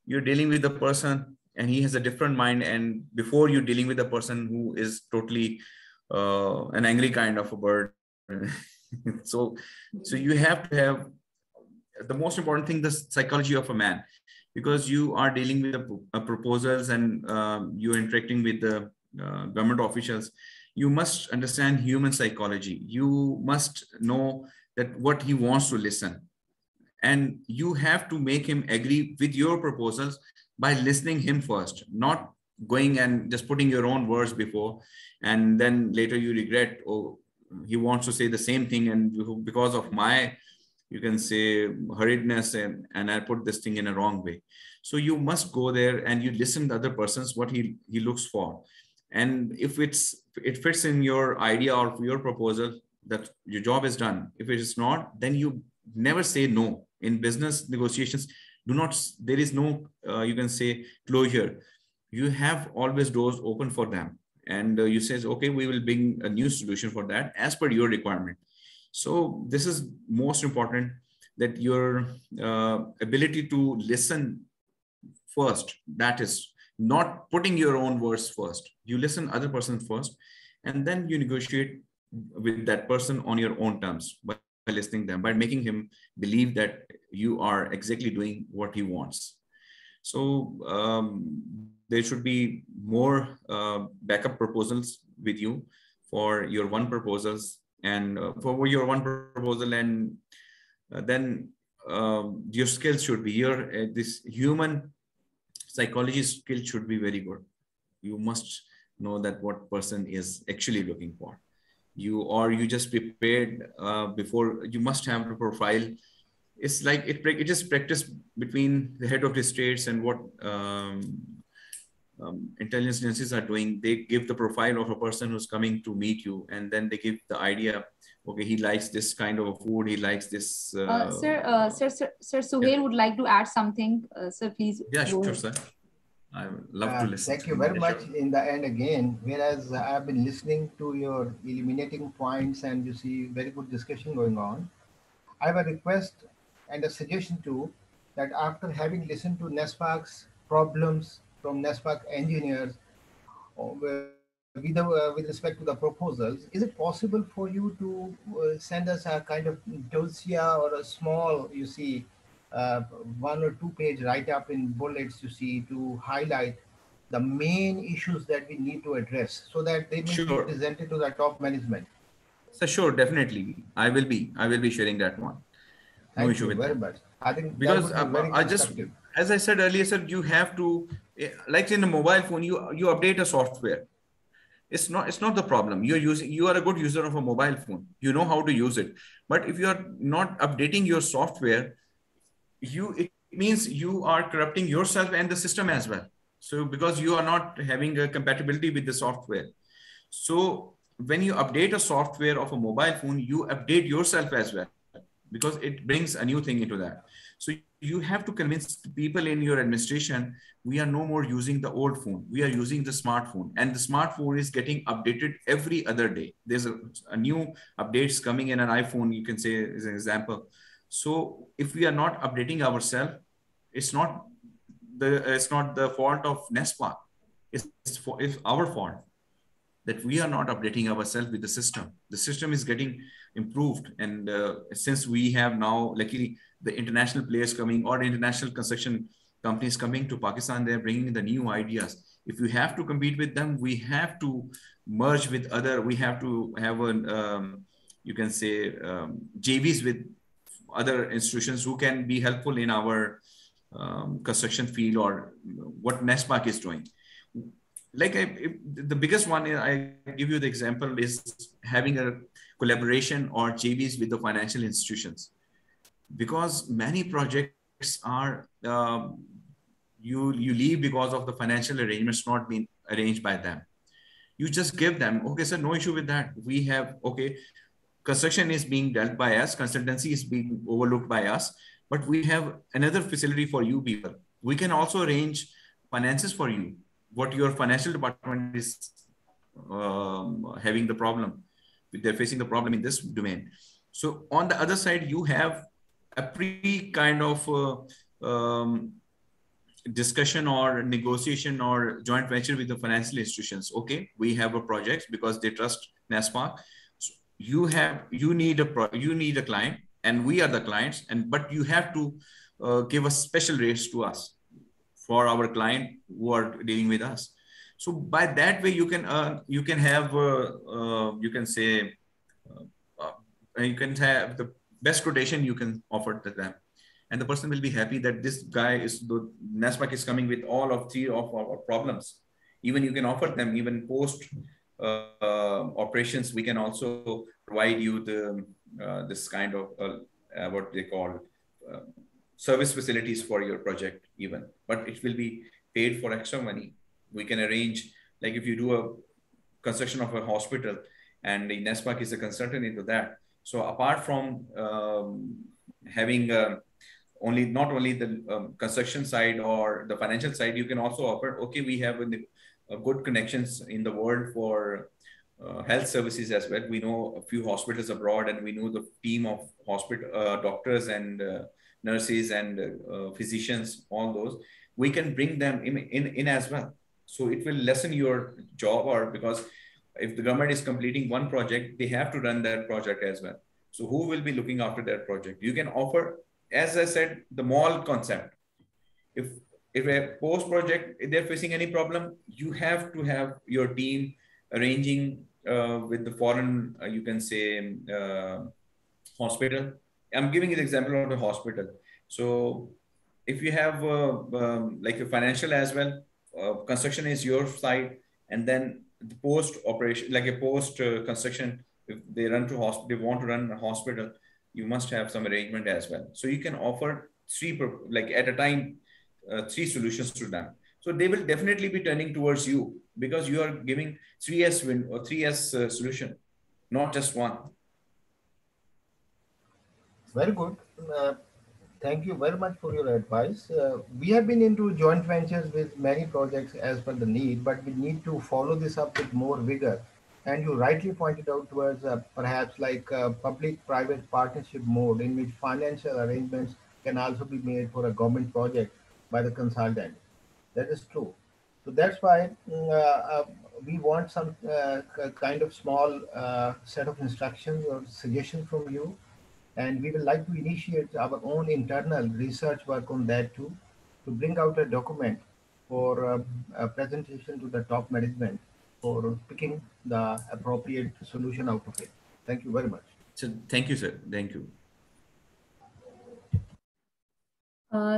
Speaker 2: you're dealing with a person and he has a different mind, and before you're dealing with a person who is totally an angry kind of a bird. So you have to have the most important thing, the psychology of a man, because you are dealing with the proposals and you're interacting with the government officials. You must understand human psychology. You must know that what he wants to listen, and you have to make him agree with your proposals by listening him first, not going and just putting your own words before, and then later you regret, oh, he wants to say the same thing, and because of my, you can say, hurriedness, and I put this thing in a wrong way. So you must go there and you listen to the other person's what he looks for. And if it fits in your idea or your proposal, that your job is done. If it is not, then you never say no. In business negotiations, there is no, you can say, closure. You have always doors open for them. And you say, okay, we will bring a new solution for that as per your requirement. So this is most important, that your ability to listen first, that is not putting your own words first. You listen other person first, and then you negotiate with that person on your own terms by listening them, by making him believe that you are exactly doing what he wants. So there should be more backup proposals with you for your one proposals, and for your one proposal, and then your skills should be this human psychology skill should be very good. You must know that what person is actually looking for. you just prepared before. You must have the profile. It's like it just practice between the head of the states and what intelligence agencies are doing. They give the profile of a person who's coming to meet you, and then they give the idea. Okay, he likes this kind of food. He likes this.
Speaker 1: Sir Suhail would like to add something. Sir, please.
Speaker 2: Yeah, sure, sir. I would love to listen.
Speaker 3: Thank you very much. In the end, again, whereas I've been listening to your illuminating points, and you see very good discussion going on. I have a request and a suggestion too, that after having listened to NESPAC's problems from NESPAC engineers with respect to the proposals, is it possible for you to send us a kind of dossier or a small, you see, 1 or 2 page write-up in bullets, you see, to highlight the main issues that we need to address so that they may be presented to the top management?
Speaker 2: So sure, definitely. I will be sharing that one. No issue with that.
Speaker 3: Thank you very much. I think
Speaker 2: because
Speaker 3: that would be very
Speaker 2: I just, as I said earlier, sir, you have to, like in a mobile phone, you update a software. It's not the problem. You are a good user of a mobile phone. You know how to use it. But if you are not updating your software, it means you are corrupting yourself and the system as well. So because you are not having a compatibility with the software. So when you update a software of a mobile phone, you update yourself as well, because it brings a new thing into that. So you have to convince the people in your administration, we are no more using the old phone. We are using the smartphone, and the smartphone is getting updated every other day. There's a new updates coming in an iPhone, you can say, as an example. So if we are not updating ourselves, it's not the fault of NESPAC. It's our fault that we are not updating ourselves with the system. The system is getting improved. And since we have now, luckily, the international players coming, or international construction companies coming to Pakistan, they're bringing the new ideas. If we have to compete with them, we have to merge with we have to have you can say, JVs with other institutions who can be helpful in our construction field, or what NESPAC is doing. Like the biggest one, I give you the example, is having a collaboration or JVs with the financial institutions, because many projects are you leave because of the financial arrangements not being arranged by them. You just give them, okay, sir, no issue with that. We have, okay, construction is being dealt by us, consultancy is being overlooked by us, but we have another facility for you people. We can also arrange finances for you. What your financial department is having the problem, they're facing the problem in this domain. So on the other side, you have a kind of discussion or negotiation or joint venture with the financial institutions. Okay, we have a project because they trust NESPAC. So you need a client, and we are the clients, but you have to give a special rates to us for our client who are dealing with us. So by that way, you can have, you can say, you can have the best quotation you can offer to them. And the person will be happy that this guy the NESPAC is coming with all of 3 of our problems. Even you can offer them, even post operations, we can also provide you this kind of what they call service facilities for your project even, but it will be paid for extra money. We can arrange, like if you do a construction of a hospital and the NESPAC is a consultant into that. So apart from having not only the construction side or the financial side, you can also offer, okay, we have good connections in the world for health services as well. We know a few hospitals abroad, and we know the team of hospital doctors and nurses and physicians, all those, we can bring them in as well. So it will lessen your job, or because if the government is completing one project, they have to run that project as well. So who will be looking after that project? You can offer, as I said, the mall concept. If a post project, if they're facing any problem, you have to have your team arranging with the foreign, you can say, hospital. I'm giving you the example of the hospital. So if you have like a financial as well, construction is your side, and then the post operation, like a post construction if they run to hospital, they want to run a hospital, you must have some arrangement as well. So you can offer like at a time, 3 solutions to them. So they will definitely be turning towards you because you are giving 3S win or 3S solution, not just one.
Speaker 3: Very good. Thank you very much for your advice. We have been into joint ventures with many projects as per the need, but we need to follow this up with more vigor. And you rightly pointed out towards perhaps like public-private partnership mode in which financial arrangements can also be made for a government project by the consultant. That is true. So that's why we want some kind of small set of instructions or suggestions from you, and we will like to initiate our own internal research work on that too, to bring out a document for a presentation to the top management for picking the appropriate solution out of it. Thank you very much.
Speaker 2: So thank you, sir. Thank you.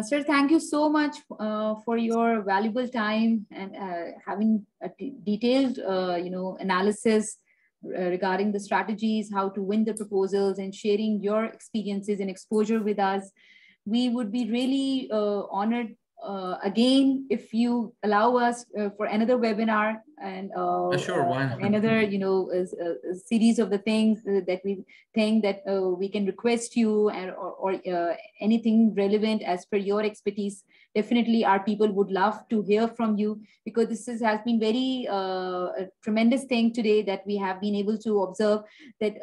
Speaker 1: Sir, thank you so much for your valuable time and having a detailed, analysis regarding the strategies, how to win the proposals, and sharing your experiences and exposure with us. We would be really honored again if you allow us for another webinar and
Speaker 2: sure, why not?
Speaker 1: another a series of the things that we think that we can request you, and or anything relevant as per your expertise. Definitely our people would love to hear from you, because this has been very a tremendous thing today that we have been able to observe that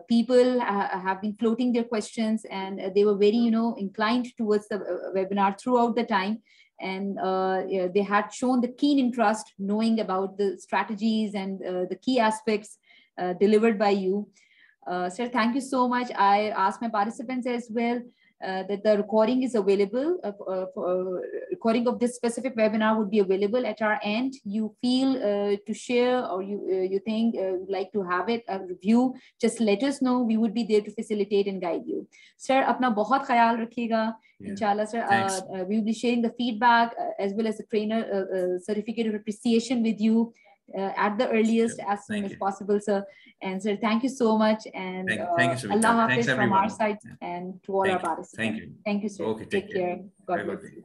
Speaker 1: people have been floating their questions, and they were very inclined towards the webinar throughout the time. And they had shown the keen interest knowing about the strategies and the key aspects delivered by you. Sir, thank you so much. I asked my participants as well that the recording is available. Recording of this specific webinar would be available at our end. You feel to share, or you think you'd like to have it a review, just let us know. We would be there to facilitate and guide you. Sir, apna bahut khayal rakhiyega. Inshallah, sir. We will be sharing the feedback as well as the trainer certificate of appreciation with you at the earliest, as soon as possible, sir. And sir, thank you so much. And
Speaker 2: thank you,
Speaker 1: Allah Hafiz from our side, and to all our participants.
Speaker 2: Thank you.
Speaker 1: Thank you, sir.
Speaker 2: Okay,
Speaker 1: take care. God bless you.